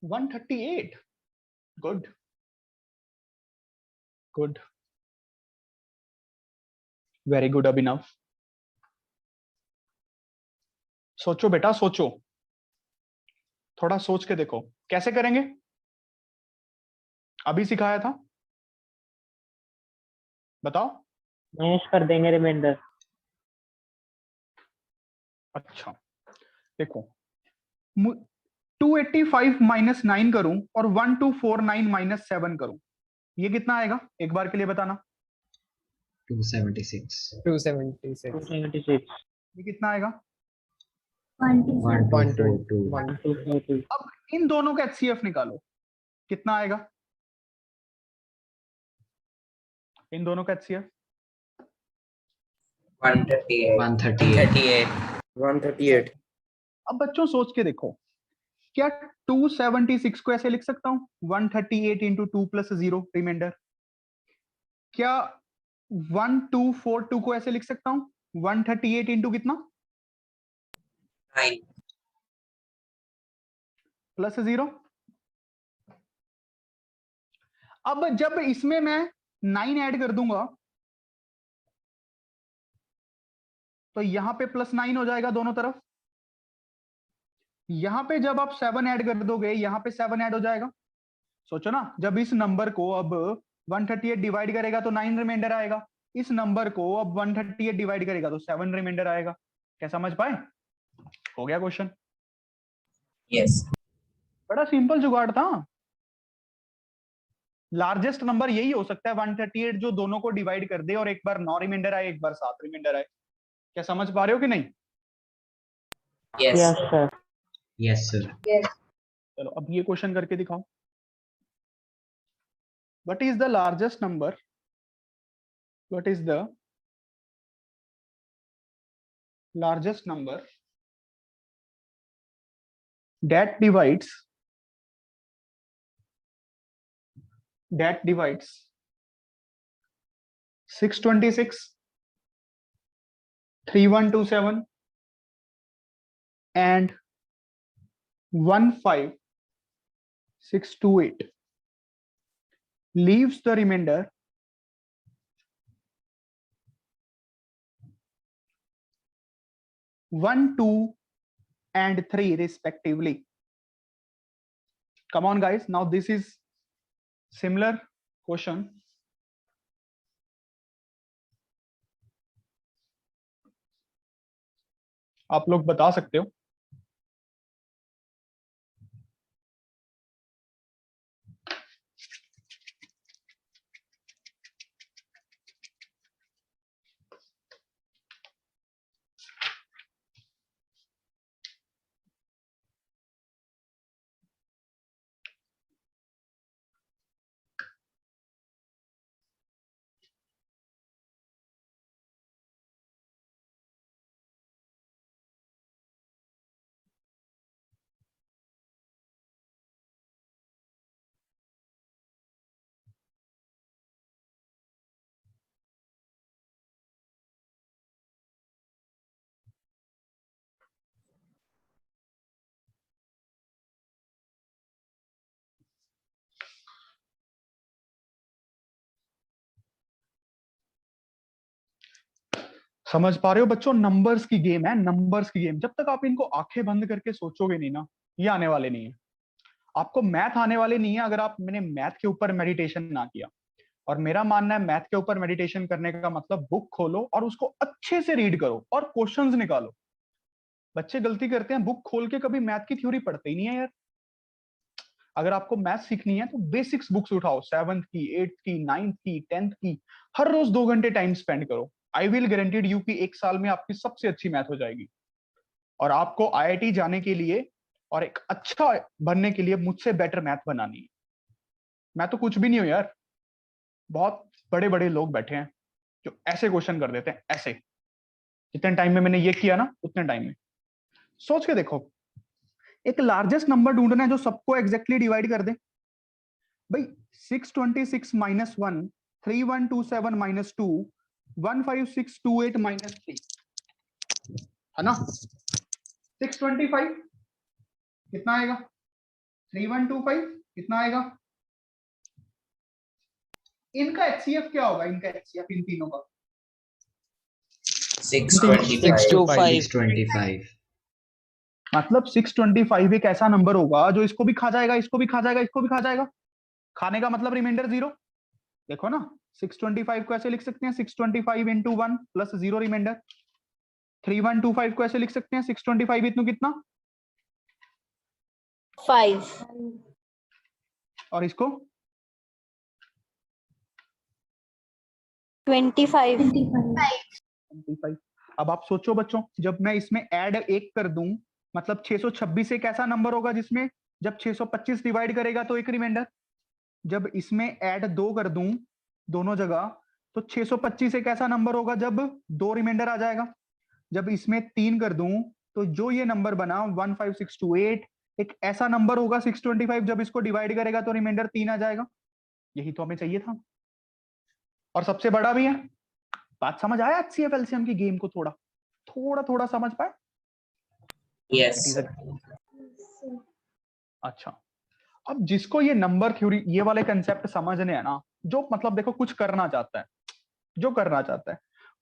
$138। Good good, very good Abhinav. सोचो बेटा सोचो, थोड़ा सोच के देखो कैसे करेंगे। अभी सिखाया था, बताओ। माइनस कर देंगे रिमाइंडर। अच्छा देखो, 285 माइनस 9 करूं और 1249 माइनस 7 करूं, ये कितना आएगा एक बार के लिए बताना? 276 ये कितना आएगा? 1242 अब इन दोनों का एचसीएफ निकालो, कितना आएगा इन दोनों का एचसीएफ? 138. 138। अब बच्चों सोच के देखो, क्या 276 को ऐसे लिख सकता हूं 138 इंटू 2 प्लस 0 रिमाइंडर? क्या 1242 को ऐसे लिख सकता हूं 138 इंटू कितना 9. प्लस 0? अब जब इसमें मैं 9 ऐड कर दूंगा तो यहाँ पे +9 हो जाएगा दोनों तरफ। यहाँ पे जब आप 7 ऐड कर दोगे, यहाँ पे 7 ऐड हो जाएगा। सोचो ना, जब इस नंबर को अब 138 डिवाइड करेगा तो 9 रिमाइंडर आएगा, इस नंबर को अब 138 डिवाइड करेगा तो 7 रिमाइंडर आएगा। क्या समझ पाए? हो गया क्वेश्चन। Yes. बड़ा सिंपल जुगाड़ था। लार्जेस्ट नंबर यही हो सकता है 138 जो दोनों को डिवाइड कर दे और एक बार 9 रिमाइंडर आए, एक बार 7 रिमाइंडर आए। क्या समझ पा रहे हो कि नहीं? Yes. Yes, sir. Yes, sir. चलो अब ये क्वेश्चन करके दिखाओ। What is the largest number? What is the largest number that divides 626, 3127 and 15628, leaves the remainder 1, 2 and 3 respectively. Come on guys, now this is similar question. आप लोग बता सकते हो। समझ पा रहे हो बच्चों? नंबर्स की गेम है, नंबर्स की गेम। जब तक आप इनको आंखें बंद करके सोचोगे नहीं ना, ये आने वाले नहीं है। आपको मैथ आने वाले नहीं है अगर आप मैंने मैथ के ऊपर मेडिटेशन ना किया। और मेरा मानना है मैथ के ऊपर मेडिटेशन करने का मतलब बुक खोलो और उसको अच्छे से रीड करो और क्वेश्चंस निकालो। बच्चे गलती करते हैं, बुक खोल के कभी मैथ की थ्योरी पढ़ते ही नहीं है यार। अगर आपको मैथ सीखनी है तो बेसिक्स बुक्स उठाओ, 7th की, 8th की, 9th की, 10th की। हर रोज 2 घंटे टाइम स्पेंड करो। आई विल गारंटीड यू कि 1 साल में आपकी सबसे अच्छी मैथ हो जाएगी। और आपको आईआईटी जाने के लिए और एक अच्छा बनने के लिए मुझसे बेटर मैथ बनानी है। मैं तो कुछ भी नहीं हूं यार, बहुत बड़े बड़े लोग बैठे हैं जो ऐसे क्वेश्चन कर देते हैं, ऐसे। जितने टाइम में मैंने ये किया ना, उतने टाइम में सोच के देखो। एक लार्जेस्ट नंबर ढूंढना है जो सबको एग्जैक्टली डिवाइड कर दे। भाई 626 माइनस 1, 3127 माइनस 2, 15628 माइनस 3 है ना। 625 कितना आएगा? 3125 कितना आएगा? इनका एचसीएफ क्या होगा? इनका एचसीएफ इन तीनों का 625. 625. मतलब 625 एक ऐसा नंबर होगा जो इसको भी खा जाएगा, इसको भी खा जाएगा, इसको भी खा जाएगा। खाने का मतलब रिमाइंडर 0। देखो ना, 625 को ऐसे लिख सकते हैं 625 इंटू 1 प्लस 0 रिमाइंडर। 3125 को ऐसे लिख सकते हैं 625 इतनू कितना? 5। और इसको 25। 25। अब आप सोचो बच्चों, जब मैं इसमें ऐड 1 कर दूं, मतलब 626 एक ऐसा नंबर होगा जिसमें जब 625 डिवाइड करेगा तो एक रिमाइंडर। जब इसमें ऐड 2 कर दूं दोनों जगह, तो 625 एक ऐसा नंबर होगा जब 2 रिमाइंडर आ जाएगा। जब इसमें 3 कर दूं तो जो ये नंबर बना 15628 एक ऐसा नंबर होगा 625, जब इसको डिवाइड करेगा तो रिमाइंडर 3 आ जाएगा। यही तो हमें चाहिए था, और सबसे बड़ा भी है। बात समझ आया एचसीएफ एलसीएम की गेम को? थोड़ा थोड़ा थोड़ा समझ पाए? Yes. अच्छा, अब जिसको ये नंबर थ्योरी, ये वाले कंसेप्ट समझने हैं ना, जो मतलब देखो कुछ करना चाहता है, जो करना चाहता है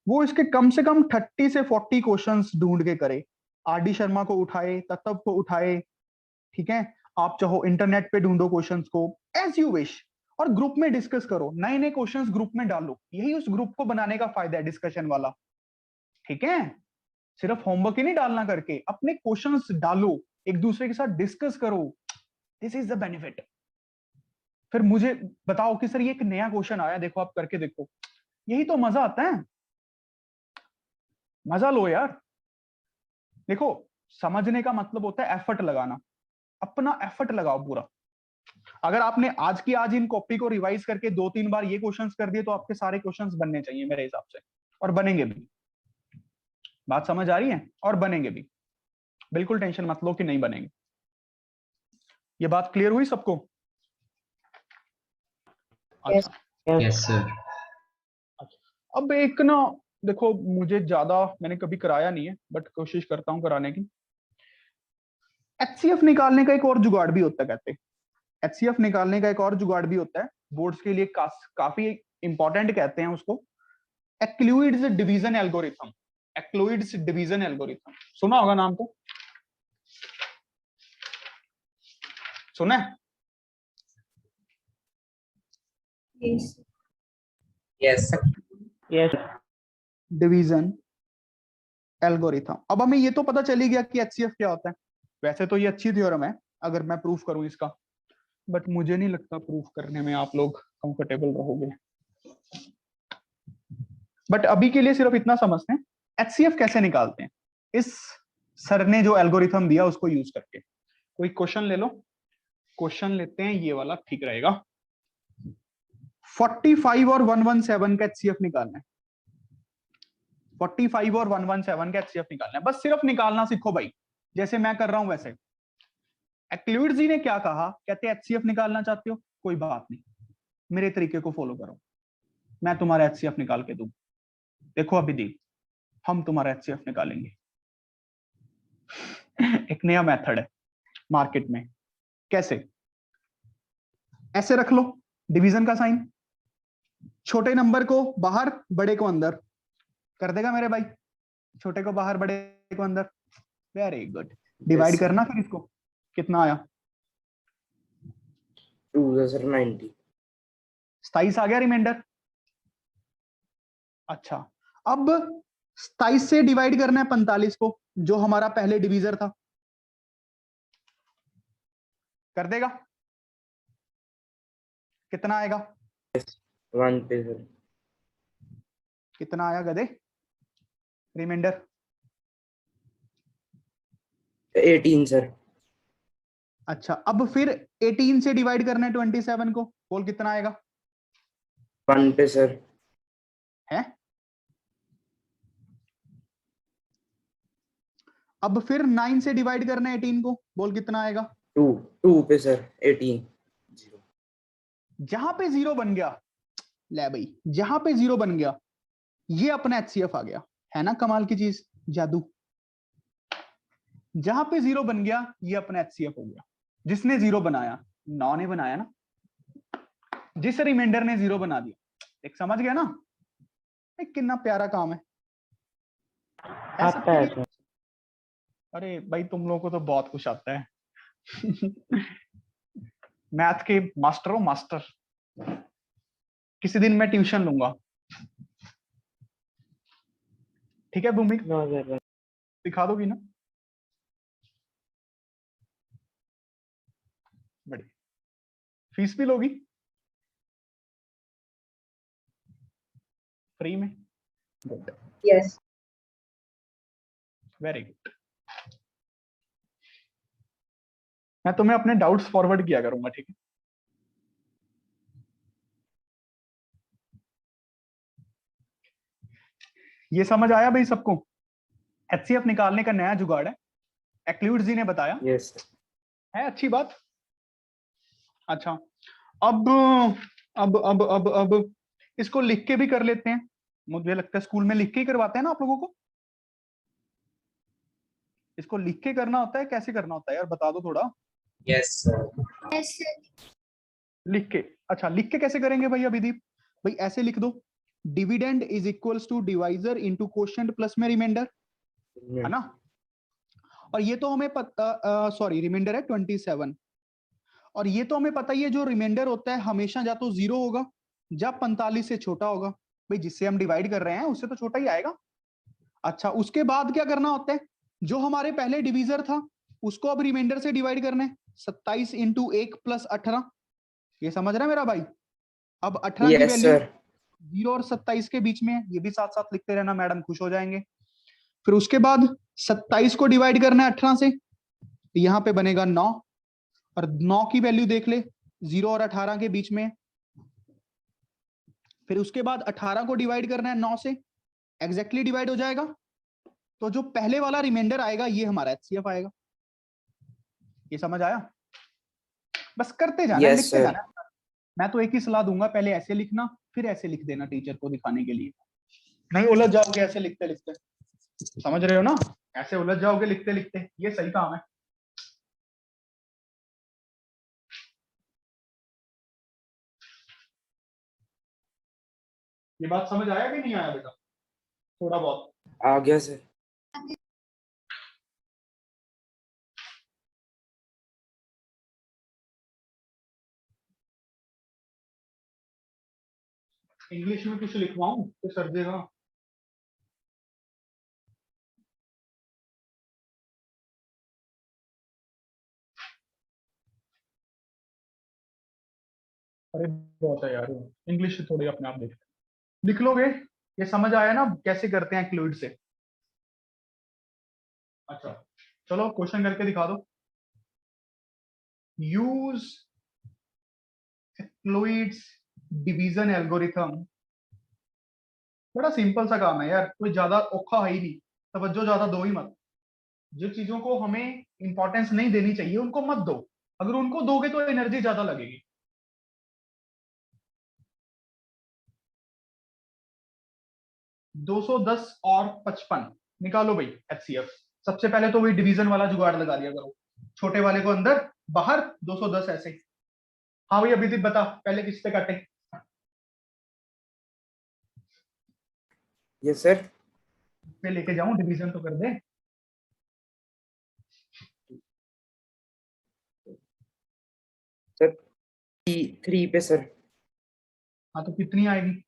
वो इसके कम से कम 30 से 40 क्वेश्चंस ढूंढ के करे। आर डी शर्मा को उठाए, तत्व को उठाए, ठीक है, आप चाहो इंटरनेट पे ढूंढो क्वेश्चंस को, एज यू विश, और ग्रुप में डिस्कस करो, नए नए क्वेश्चंस ग्रुप में डालो। यही उस ग्रुप को बनाने का फायदा है, डिस्कशन वाला, ठीक है। सिर्फ होमवर्क ही नहीं डालना करके, अपने क्वेश्चंस डालो, एक दूसरे के साथ डिस्कस करो, दिस इज द बेनिफिट। फिर मुझे बताओ कि सर ये एक नया क्वेश्चन आया, देखो आप करके देखो, यही तो मजा आता है, मजा लो यार। देखो समझने का मतलब होता है एफर्ट लगाना, अपना एफर्ट लगाओ पूरा। अगर आपने आज की आज इन कॉपी को रिवाइज करके 2-3 बार ये क्वेश्चंस कर दिए तो आपके सारे क्वेश्चंस बनने चाहिए मेरे हिसाब से, और बनेंगे भी। बात समझ आ रही है? और बनेंगे भी, बिल्कुल टेंशन मत लो कि नहीं बनेंगे। ये बात क्लियर हुई सबको? अच्छा, Yes, sir. अब एक ना देखो, मुझे ज्यादा मैंने कभी कराया नहीं है बट कोशिश करता हूं कराने की। एचसीएफ निकालने का एक और जुगाड़ भी होता है, कहते हैं एचसीएफ निकालने का एक और जुगाड़ भी होता है, बोर्ड्स के लिए काफी इंपॉर्टेंट कहते हैं उसको, एक्लुइड्स डिवीजन एल्गोरिथम। एक्लुइड्स डिवीजन एल्गोरिथम सुना होगा नाम तो, सुना है? Yes. Yes. Division algorithm. अब हमें ये तो पता चली गया कि एचसीएफ क्या होता है। वैसे तो ये अच्छी थ्योरम है अगर मैं प्रूफ करूं इसका, बट मुझे नहीं लगता प्रूफ करने में आप लोग कंफर्टेबल रहोगे। बट अभी के लिए सिर्फ इतना समझते हैं एचसीएफ कैसे निकालते हैं, इस सर ने जो एल्गोरिथम दिया उसको यूज करके। कोई क्वेश्चन ले लो, क्वेश्चन लेते हैं ये वाला, ठीक रहेगा। 45 और 117 का एचसीएफ निकालना है, 45 और 117 का एचसीएफ निकालना है, बस सिर्फ निकालना सीखो भाई, जैसे मैं कर रहा हूं वैसे। एक्लुइड जी ने क्या कहा, कहते एचसीएफ निकालना चाहते हो, कोई बात नहीं, मेरे तरीके को फॉलो करो, मैं तुम्हारा एचसीएफ निकाल के दूं। देखो अभी दी, हम तुम्हारा एचसीएफ निकालेंगे। एक नया मेथड है मार्केट में। कैसे? ऐसे रख लो डिवीजन का साइन, छोटे नंबर को बाहर बड़े को अंदर, कर देगा मेरे भाई, छोटे को बाहर बड़े को अंदर, वेरी गुड। Divide Yes. करना फिर इसको, कितना आया? 2090. 27 आ गया रिमाइंडर। अच्छा, अब 27 से डिवाइड करना है 45 को, जो हमारा पहले डिवीजर था, कर देगा? कितना आएगा? 1 पे सर. कितना आया गधे रिमाइंडर? 18 सर. अच्छा, अब फिर 18 से डिवाइड करना है 27 को, बोल कितना आएगा? 1 पे सर. है? अब फिर 9 से डिवाइड करना है 18 को, बोल कितना आएगा? 2 पे सर. 18. 0. जहां पे 0 बन गया, ले भाई, जहां पे 0 बन गया ये अपना एचसीएफ आ गया, है ना कमाल की चीज, जादू। जहां पे 0 बन गया ये अपना एचसीएफ हो गया। जिसने 0 बनाया, 9 ने बनाया ना, जिस रिमाइंडर ने 0 बना दिया, एक समझ गया ना, एक कितना प्यारा काम है। आता है सर. अरे भाई तुम लोगों को तो बहुत कुछ आता है। मैथ के मास्टर हो, मास्टर। किसी दिन मैं ट्यूशन लूंगा, ठीक है भूमि? No sir. सिखा दोगी ना? बढ़िया। फीस भी लोगी फ्री में? Good, Yes. Very good. मैं तुम्हें अपने डाउट्स फॉरवर्ड किया करूंगा, ठीक है? ये समझ आया भाई सबको? एचसीएफ निकालने का नया जुगाड़ है, एक्लुइड जी ने बताया, Yes sir. है अच्छी बात। अच्छा, अब इसको लिख के भी कर लेते हैं, मुझे लगता है स्कूल में लिख के ही करवाते हैं ना आप लोगों को। इसको लिख के करना होता है, कैसे करना होता है यार बता दो थोड़ा। Yes, sir. Yes. लिख के? अच्छा, लिख के कैसे करेंगे भाई अभिदीप? भाई ऐसे लिख दो, dividend is equals to divisor into quotient plus में रिमाइंडर, है ना। और ये तो हमें पता, सॉरी रिमाइंडर है 27, और ये तो हमें पता ही है जो रिमाइंडर होता है हमेशा या तो 0 होगा या 45 से छोटा होगा। भाई जिससे हम डिवाइड कर रहे हैं उससे तो छोटा ही आएगा। अच्छा, उसके बाद क्या करना होता है, जो हमारे पहले डिवीजर था उसको अब रिमाइंडर से डिवाइड करना है। 27 इंटू 1 प्लस 18, ये समझ रहा है मेरा भाई। अब 18 की यस वैल्यू सर। 0 और 27 के बीच में है, ये भी साथ साथ लिखते रहना, मैडम खुश हो जाएंगे। फिर उसके बाद 27 को डिवाइड करना है 18 से, यहां पे बनेगा 9, और 9 की वैल्यू देख ले 0 और 18 के बीच में है। फिर उसके बाद 18 को डिवाइड करना है 9 से, एग्जैक्टली डिवाइड हो जाएगा। तो जो पहले वाला रिमाइंडर आएगा ये हमारा एचसीएफ आएगा। ये समझ आया? बस करते जाना, यस लिखते सर। जाना। मैं तो एक ही सलाह दूंगा, पहले ऐसे लिखना फिर ऐसे लिख देना टीचर को दिखाने के लिए, नहीं उलझ जाओगे ऐसे लिखते लिखते। समझ रहे हो ना? ऐसे उलझ जाओगे लिखते लिखते, ये सही काम है। ये बात समझ आया कि नहीं आया बेटा? थोड़ा बहुत आ गया सर। इंग्लिश में कुछ लिखवाऊं तो सर देगा? अरे बहुत है यार, इंग्लिश थोड़ी अपने आप लिख लोगे। ये समझ आया ना कैसे करते हैं क्लूड से? अच्छा चलो क्वेश्चन करके दिखा दो। Use fluids division algorithm. बड़ा सिंपल सा काम है यार, कोई ज्यादा औखा है ही नहीं। तवज्जो ज्यादा दो ही मत, जो चीजों को हमें इंपॉर्टेंस नहीं देनी चाहिए उनको मत दो, अगर उनको दोगे तो एनर्जी ज्यादा लगेगी। $210 और 55 निकालो भाई एचसीएफ। सबसे पहले तो वही डिवीजन वाला जुगाड़ लगा दिया करो, छोटे वाले को अंदर बाहर 210 ऐसे। हाँ भाई अभिदीप बता पहले किससे काटे? Yes sir. पे लेके जाऊं, डिवीजन तो कर दे। सर 3 पे सर। हाँ तो कितनी आएगी?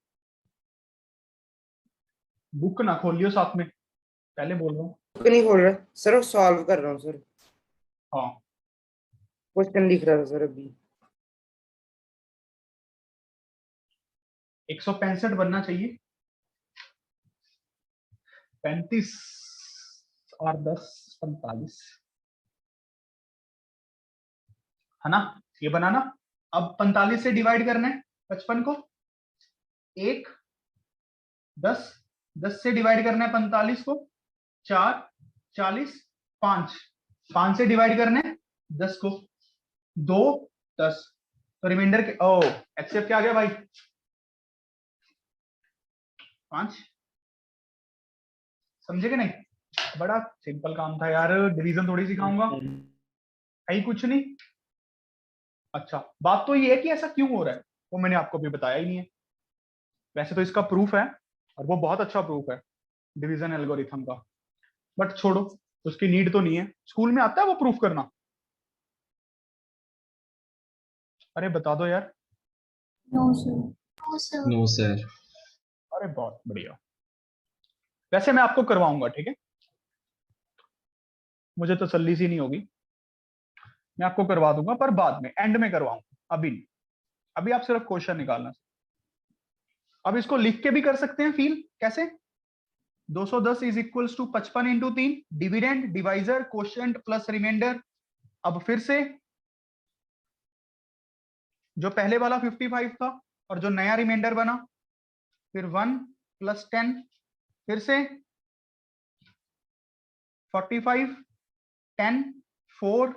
बुक ना खोलियो साथ में, पहले बोल रहा हूँ। नहीं खोल रहा सर, वो सॉल्व कर रहा हूँ सर, हाँ क्वेश्चन लिख रहा था सर अभी। 165 बनना चाहिए। 35 और 10 45, है ना? ये बनाना। अब 45 से डिवाइड करना है 55 को। 1 10, 10 से डिवाइड करना है 45 को। 4 40, 5 से डिवाइड करना है 10 को। 2 10, तो रिमाइंडर के ओ एचसीएफ क्या आ गया भाई? 5। समझे कि नहीं? बड़ा सिंपल काम था यार, डिवीजन थोड़ी सिखाऊंगा, कहीं कुछ नहीं। अच्छा बात तो ये है कि ऐसा क्यों हो रहा है वो मैंने आपको भी बताया ही नहीं है। वैसे तो इसका प्रूफ है और वो बहुत अच्छा प्रूफ है डिवीजन एल्गोरिथम का, बट छोड़ो, उसकी नीड तो नहीं है। स्कूल में आता है वो प्रूफ करना? अरे बता दो यार। No sir. No sir. No, sir. अरे बहुत बढ़िया। वैसे मैं आपको करवाऊंगा, ठीक है? मुझे तसल्ली सी नहीं होगी, मैं आपको करवा दूंगा पर बाद में, एंड में करवाऊंगा, अभी नहीं। अभी आप सिर्फ क्वेश्चन निकालना। अब इसको लिख के भी कर सकते हैं फील, कैसे? 210 is equals to 55 into 3, dividend divisor quotient plus remainder. अब फिर से जो पहले वाला 55 था और जो नया रिमाइंडर बना, फिर 1 प्लस 10, फिर से 45 10 4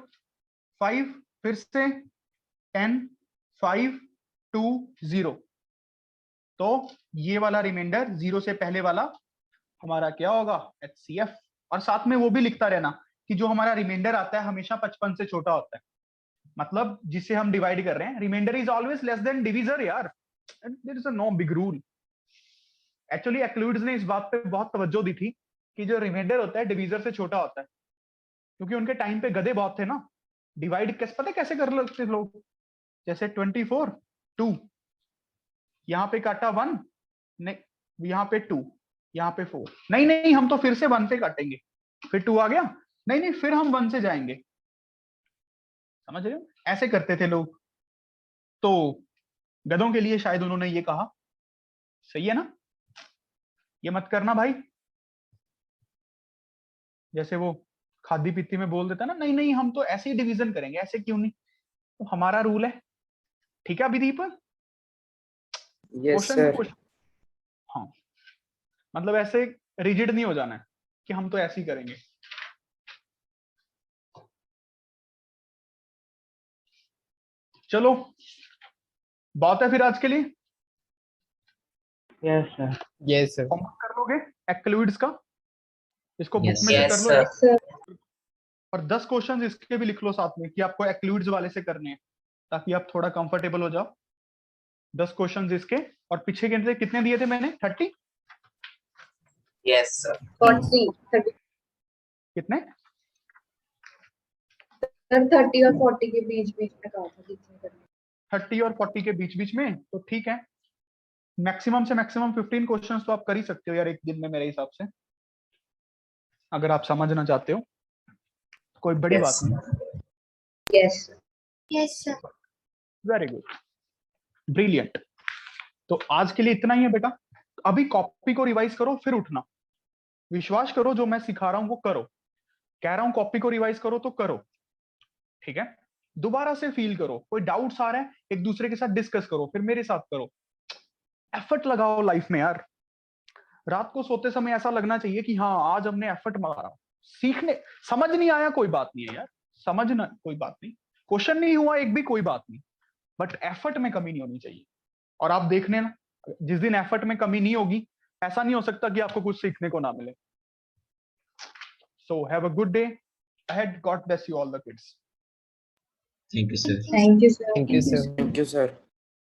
5, फिर से 10 5 2 0। तो ये वाला रिमाइंडर 0 से पहले वाला हमारा क्या होगा? एचसीएफ। और साथ में वो भी लिखता रहना कि जो हमारा रिमाइंडर आता है हमेशा 55 से छोटा होता है, मतलब जिसे हम डिवाइड कर रहे हैं, remainder is always less than divisor यार, there is no big rule. Actually Euclid's ने इस बात पे बहुत तवज्जो दी थी कि जो रिमाइंडर होता है डिवीजर से छोटा होता है, क्योंकि उनके टाइम पे गधे बहुत थे ना, डिवाइड कैसे पता कैसे कर लेते लोग, जैसे 24 2, यहाँ पे काटा 1, नहीं यहाँ पे 2, यहाँ पे 4, नहीं नहीं हम तो फिर से 1 से काटेंगे, फिर 2 आ गया, नहीं नहीं फिर हम 1 से जाएंगे, समझ रहे हो, ऐसे करते थे लोग। तो गधों के लिए शायद उन्होंने ये कहा, सही है ना, ये मत करना भाई, जैसे वो खादी पीती में बोल देता ना, नहीं नहीं हम तो ऐसे ही डिवीजन करेंगे, ऐसे क्यों नहीं, तो हमारा रूल है, ठीक है अभिदीप, Yes, क्वेश्चन sir. हाँ, मतलब ऐसे रिजिड नहीं हो जाना है कि हम तो ऐसे ही करेंगे। चलो बात है फिर आज के लिए, Yes, sir. Yes, sir. Homework कर लोगे एक्लूइड्स का, इसको बुक Yes, में से yes, कर लो sir. और 10 क्वेश्चन इसके भी लिख लो साथ में कि आपको एक्लूइड्स वाले से करने हैं, ताकि आप थोड़ा कंफर्टेबल हो जाओ। 10 क्वेश्चन इसके, और पीछे के से कितने दिए थे मैंने, 30 Yes, sir. 40 कितने, 30 और 40 के बीच बीच में कहा था कितने करने। 30 और 40 के बीच बीच में, तो ठीक है, मैक्सिमम से मैक्सिमम 15 क्वेश्चंस तो आप कर ही सकते हो यार एक दिन में मेरे हिसाब से, अगर आप समझना चाहते हो, कोई बड़ी Yes. बात नहीं। Yes, sir. Yes, sir. Very good, brilliant. तो आज के लिए इतना ही है बेटा, अभी कॉपी को रिवाइज करो फिर उठना, विश्वास करो जो मैं सिखा रहा हूं वो करो, कह रहा हूं कॉपी को रिवाइज करो तो करो, ठीक है, दोबारा से फील करो, कोई डाउट्स आ रहा है एक दूसरे के साथ डिस्कस करो, फिर मेरे साथ करो, एफर्ट लगाओ लाइफ में यार, रात को सोते समय ऐसा लगना चाहिए कि हाँ आज हमने एफर्ट मारा, सीखने, समझ नहीं आया कोई बात नहीं है यार, समझना कोई बात नहीं, क्वेश्चन नहीं हुआ एक भी कोई बात नहीं, बट एफर्ट में कमी नहीं होनी चाहिए। और आप देखने ना, जिस दिन एफर्ट में कमी नहीं होगी, ऐसा नहीं हो सकता कि आपको कुछ सीखने को ना मिले। So have a good day ahead, God bless you all the kids. Thank you, sir. Thank you, sir. Thank you, sir. Thank you, sir.